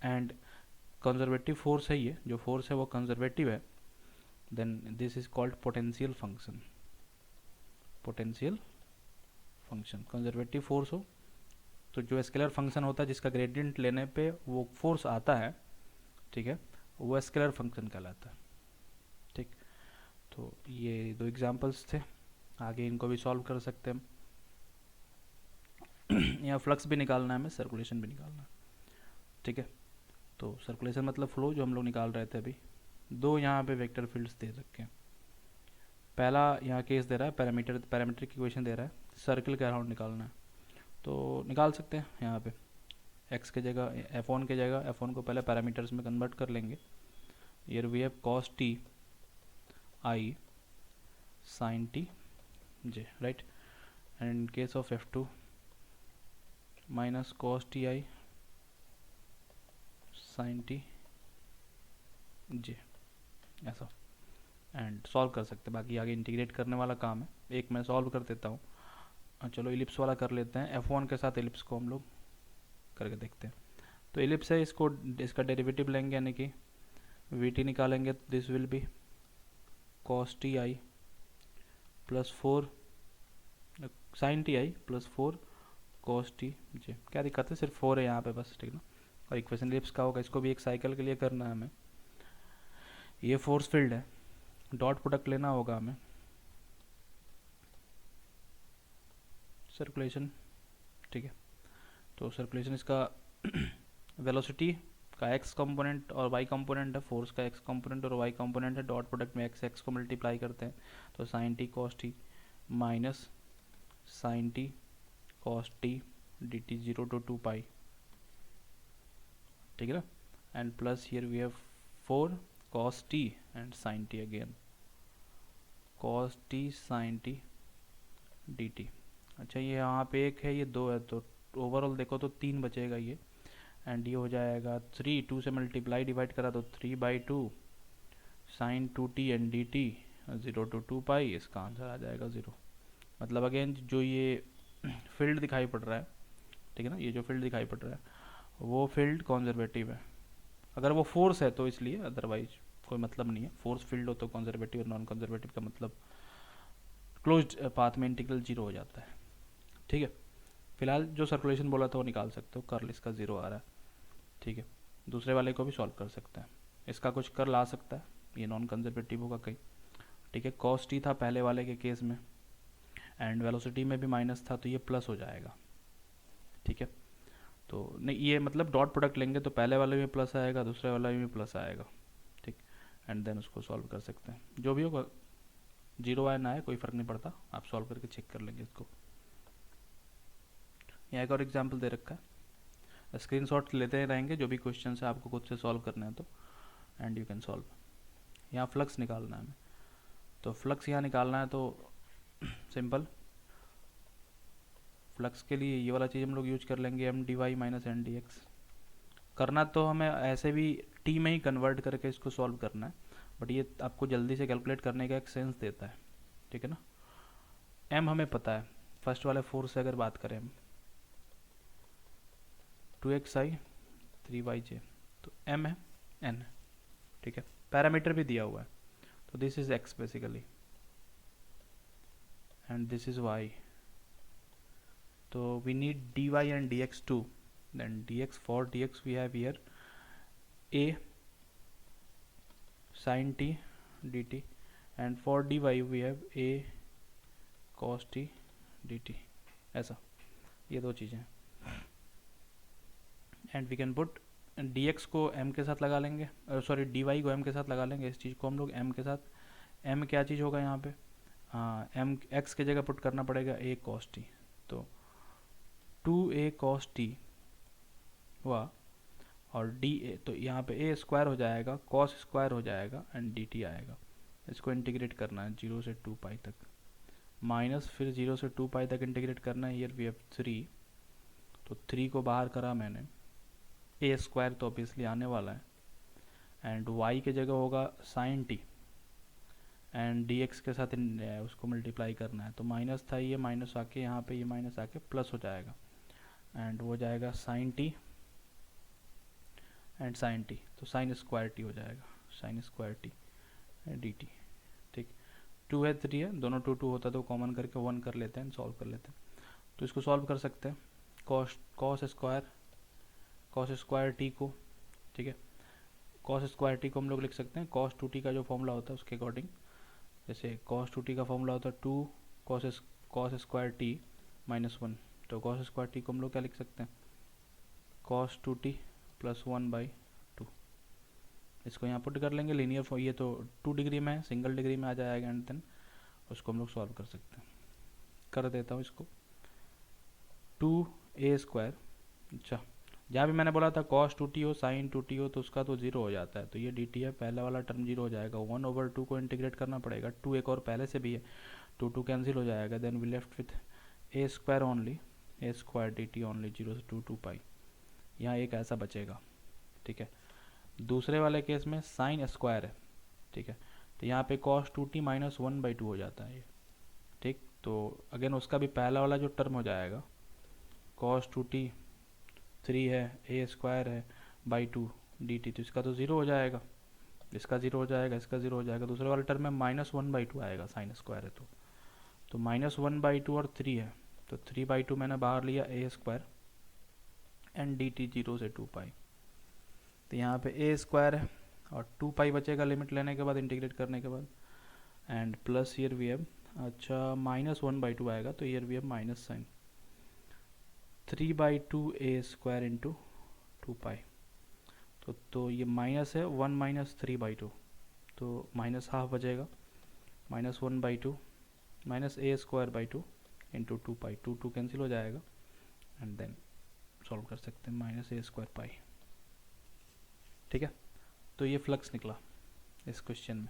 एंड कंजर्वेटिव फोर्स है, ये जो फोर्स है वो कंजर्वेटिव है, then this is called potential function. Potential function conservative force हो तो जो स्केलर फंक्शन होता है जिसका ग्रेडियंट लेने पे वो फोर्स आता है, ठीक है, वो स्केलर फंक्शन कहलाता है, ठीक। तो ये 2 एग्जांपल्स थे, आगे इनको भी सॉल्व कर सकते हैं हम। यहाँ फ्लक्स भी निकालना है हमें, सर्कुलेशन भी निकालना है, ठीक है। तो सर्कुलेशन मतलब फ्लो जो हम लोग निकाल रहे थे अभी, 2 यहाँ पे वेक्टर फील्ड्स दे रखे हैं। पहला यहाँ केस दे रहा है पैरामीट्रिक इक्वेशन दे रहा है, सर्कल के अराउंड निकालना है, तो निकाल सकते हैं। यहाँ पे x के जगह f1 के जगह f1 को पहले पैरामीटर्स में कन्वर्ट कर लेंगे। Here we have cos t i sine t j, right. And in case of F2 minus cos t i sine t j, ऐसा। एंड सॉल्व कर सकते हैं, बाकी आगे इंटीग्रेट करने वाला काम है। एक मैं सॉल्व कर देता हूँ। चलो इलिप्स वाला कर लेते हैं। F1 के साथ इलिप्स को हम लोग करके देखते हैं। तो इलिप्स है, इसको इसका डेरिवेटिव लेंगे, यानी कि VT निकालेंगे, तो this will be cos t i plus 4 sine t i plus 4 cos t j. क्या दिक्कत है, सिर्फ 4 है यहाँ पे बस, ठीक ना। और इक्वेशन इलिप्स का होगा, इसको भी एक साइकिल के लिए करना है हमें। ये फोर्स फील्ड है, डॉट प्रोडक्ट लेना होगा हमें, सर्कुलेशन, ठीक है। तो सर्कुलेशन इसका वेलोसिटी का x कंपोनेंट और y कंपोनेंट है, फोर्स का x कंपोनेंट और y कंपोनेंट है, डॉट प्रोडक्ट में x को मल्टीप्लाई करते हैं, तो sine t cos t minus sine t cos t d t 0 to 2 pi, ठीक है ना। And plus here we have 4 cos t and sin t again, cos t sin t dt। अच्छा ये यहाँ पे एक है, ये 2 है, तो ओवरऑल देखो तो 3 बचेगा ये। एंड ये हो जाएगा 3, 2 से मल्टीप्लाई डिवाइड करा तो 3/2 sine 2t and d t 0 to 2 pi, इसका आंसर आ जाएगा 0। मतलब अगेन जो ये फील्ड दिखाई पड़ रहा है, ठीक है ना, ये जो फील्ड दिखाई पड़ रहा है वो फील्ड कॉन्जर्वेटिव है। अगर वो फोर्स है तो इसलिए, अदरवाइज कोई मतलब नहीं है। फोर्स फील्ड हो तो कॉन्जर्वेटिव और नॉन कॉन्जर्वेटिव का मतलब क्लोज्ड पाथ में इंटीग्रल 0 हो जाता है, ठीक है। फिलहाल जो सर्कुलेशन बोला था वो निकाल सकते हो, कर्ल इसका 0 आ रहा है, ठीक है। दूसरे वाले को भी सॉल्व कर सकते हैं, इसका कुछ कर्ल आ सकता है, ये नॉन कंजर्वेटिव होगा कहीं, ठीक है। कॉस टी था पहले वाले के केस में, एंड वेलोसिटी में भी माइनस था, तो ये प्लस हो जाएगा, ठीक है। तो नहीं, ये मतलब डॉट प्रोडक्ट लेंगे तो पहले वाले में प्लस आएगा, दूसरे वाले में प्लस आएगा, ठीक। एंड देन उसको सॉल्व कर सकते हैं, जो भी होगा 0 आए ना आए कोई फ़र्क नहीं पड़ता, आप सॉल्व करके चेक कर लेंगे इसको। यहाँ एक और एग्जाम्पल दे रखा है, स्क्रीनशॉट लेते रहेंगे जो भी क्वेश्चन है आपको खुद से सॉल्व करना है तो, एंड यू कैन सॉल्व। यहाँ फ्लक्स निकालना है हमें, तो फ्लक्स यहाँ निकालना है तो सिंपल, फ्लक्स के लिए ये वाला चीज़ हम लोग यूज कर लेंगे, m d y minus n d x. करना तो हमें ऐसे भी टी में ही कन्वर्ट करके इसको सॉल्व करना है, बट ये आपको जल्दी से कैलकुलेट करने का एक सेंस देता है, ठीक है ना। एम हमें पता है, फर्स्ट वाले फोर्स से अगर बात करें हम 2xi 3yj, तो m है n है, ठीक है। पैरामीटर भी दिया हुआ है, तो this is x basically and this is y, तो we need dy and dx too, then dx, for dx we have here a sin t dt and for dy we have a cos t dt, ऐसा ये दो चीज़ें। And we can put dx को m के साथ लगा लेंगे, सॉरी dy को m के साथ लगा लेंगे, इस चीज़ को हम लोग m के साथ, m क्या चीज़ होगा यहाँ पे, हाँ m x की जगह पुट करना पड़ेगा a cos t, तो 2a cos t हुआ, और डी तो यहाँ पे a स्क्वायर हो जाएगा, cos स्क्वायर हो जाएगा एंड dt आएगा। इसको इंटीग्रेट करना है 0 से 2 पाई तक, माइनस फिर 0 से 2 पाई तक इंटीग्रेट करना है। हियर वी हैव 3, तो 3 को बाहर करा मैंने, ए स्क्वायर तो ऑब्वियसली आने वाला है, एंड y की जगह होगा साइन टी, एंड dx के साथ उसको मल्टीप्लाई करना है, तो माइनस था, ये माइनस आके यहाँ पे ये माइनस आके प्लस हो जाएगा, एंड वो जाएगा sine t and sine t, तो साइन स्क्वायर टी हो जाएगा, sine square t d t, ठीक। 2 है 3 है, दोनों 2 2 होता है तो कॉमन करके 1 कर लेते हैं, सॉल्व कर लेते हैं। तो इसको सॉल्व कर सकते हैं, कॉस स्क्वायर टी को, ठीक है। कॉस स्क्वायर टी को हम लोग लिख सकते हैं कॉस 2t का जो फॉर्मूला होता है उसके अकॉर्डिंग, जैसे कॉस 2t का फॉर्मूला होता है 2 कॉस स्क्वायर टी माइनस 1, तो कॉस स्क्वायर टी को हम लोग क्या लिख सकते हैं, कॉस 2t प्लस 1/2। इसको यहाँ पुट कर लेंगे, लीनियर ये तो 2 डिग्री में है, सिंगल डिग्री में आ जाएगा, एंड देन उसको हम लोग सॉल्व कर सकते हैं। कर देता हूँ इसको, 2a स्क्वायर, अच्छा जहाँ भी मैंने बोला था कॉस 2t हो साइन 2t हो तो उसका तो जीरो हो जाता है, तो ये dt है, पहला वाला टर्म जीरो हो जाएगा, 1/2 को इंटीग्रेट करना पड़ेगा, 2 एक और पहले से भी है, 2 कैंसिल हो जाएगा, then we left with a square only, a square dt only 0 से 2 पाई, यहाँ एक ऐसा बचेगा। ठीक है, दूसरे वाले केस में साइन स्क्वायर है। ठीक है, तो यहाँ पे cos 2t माइनस 1/2 हो जाता है ये। ठीक, तो अगेन उसका भी पहला वाला जो टर्म हो जाएगा cos 2t 3 है, ए स्क्वायर है बाई 2 dt, तो इसका तो ज़ीरो हो जाएगा, इसका ज़ीरो हो जाएगा, इसका ज़ीरो हो जाएगा, दूसरे वाले टर्म में -1/2 आएगा, साइन स्क्वायर है तो -1/2 और 3 है, तो 3/2 मैंने बाहर लिया ए स्क्वायर एंड dt 0 से 2 पाई, तो यहाँ पे ए स्क्वायर है और 2 पाई बचेगा लिमिट लेने के बाद, इंटीग्रेट करने के बाद, and plus here we have, अच्छा -1/2 आएगा, तो here we have minus sine 3/2 a square into 2 pi, तो ये माइनस है 1 माइनस 3/2, तो माइनस हाफ बचेगा, -1/2 minus A square by 2 into 2 pi, 2 cancel हो जाएगा, एंड देन सॉल्व कर सकते हैं माइनस ए स्क्वायर पाई। ठीक है, तो ये फ्लक्स निकला इस क्वेश्चन में।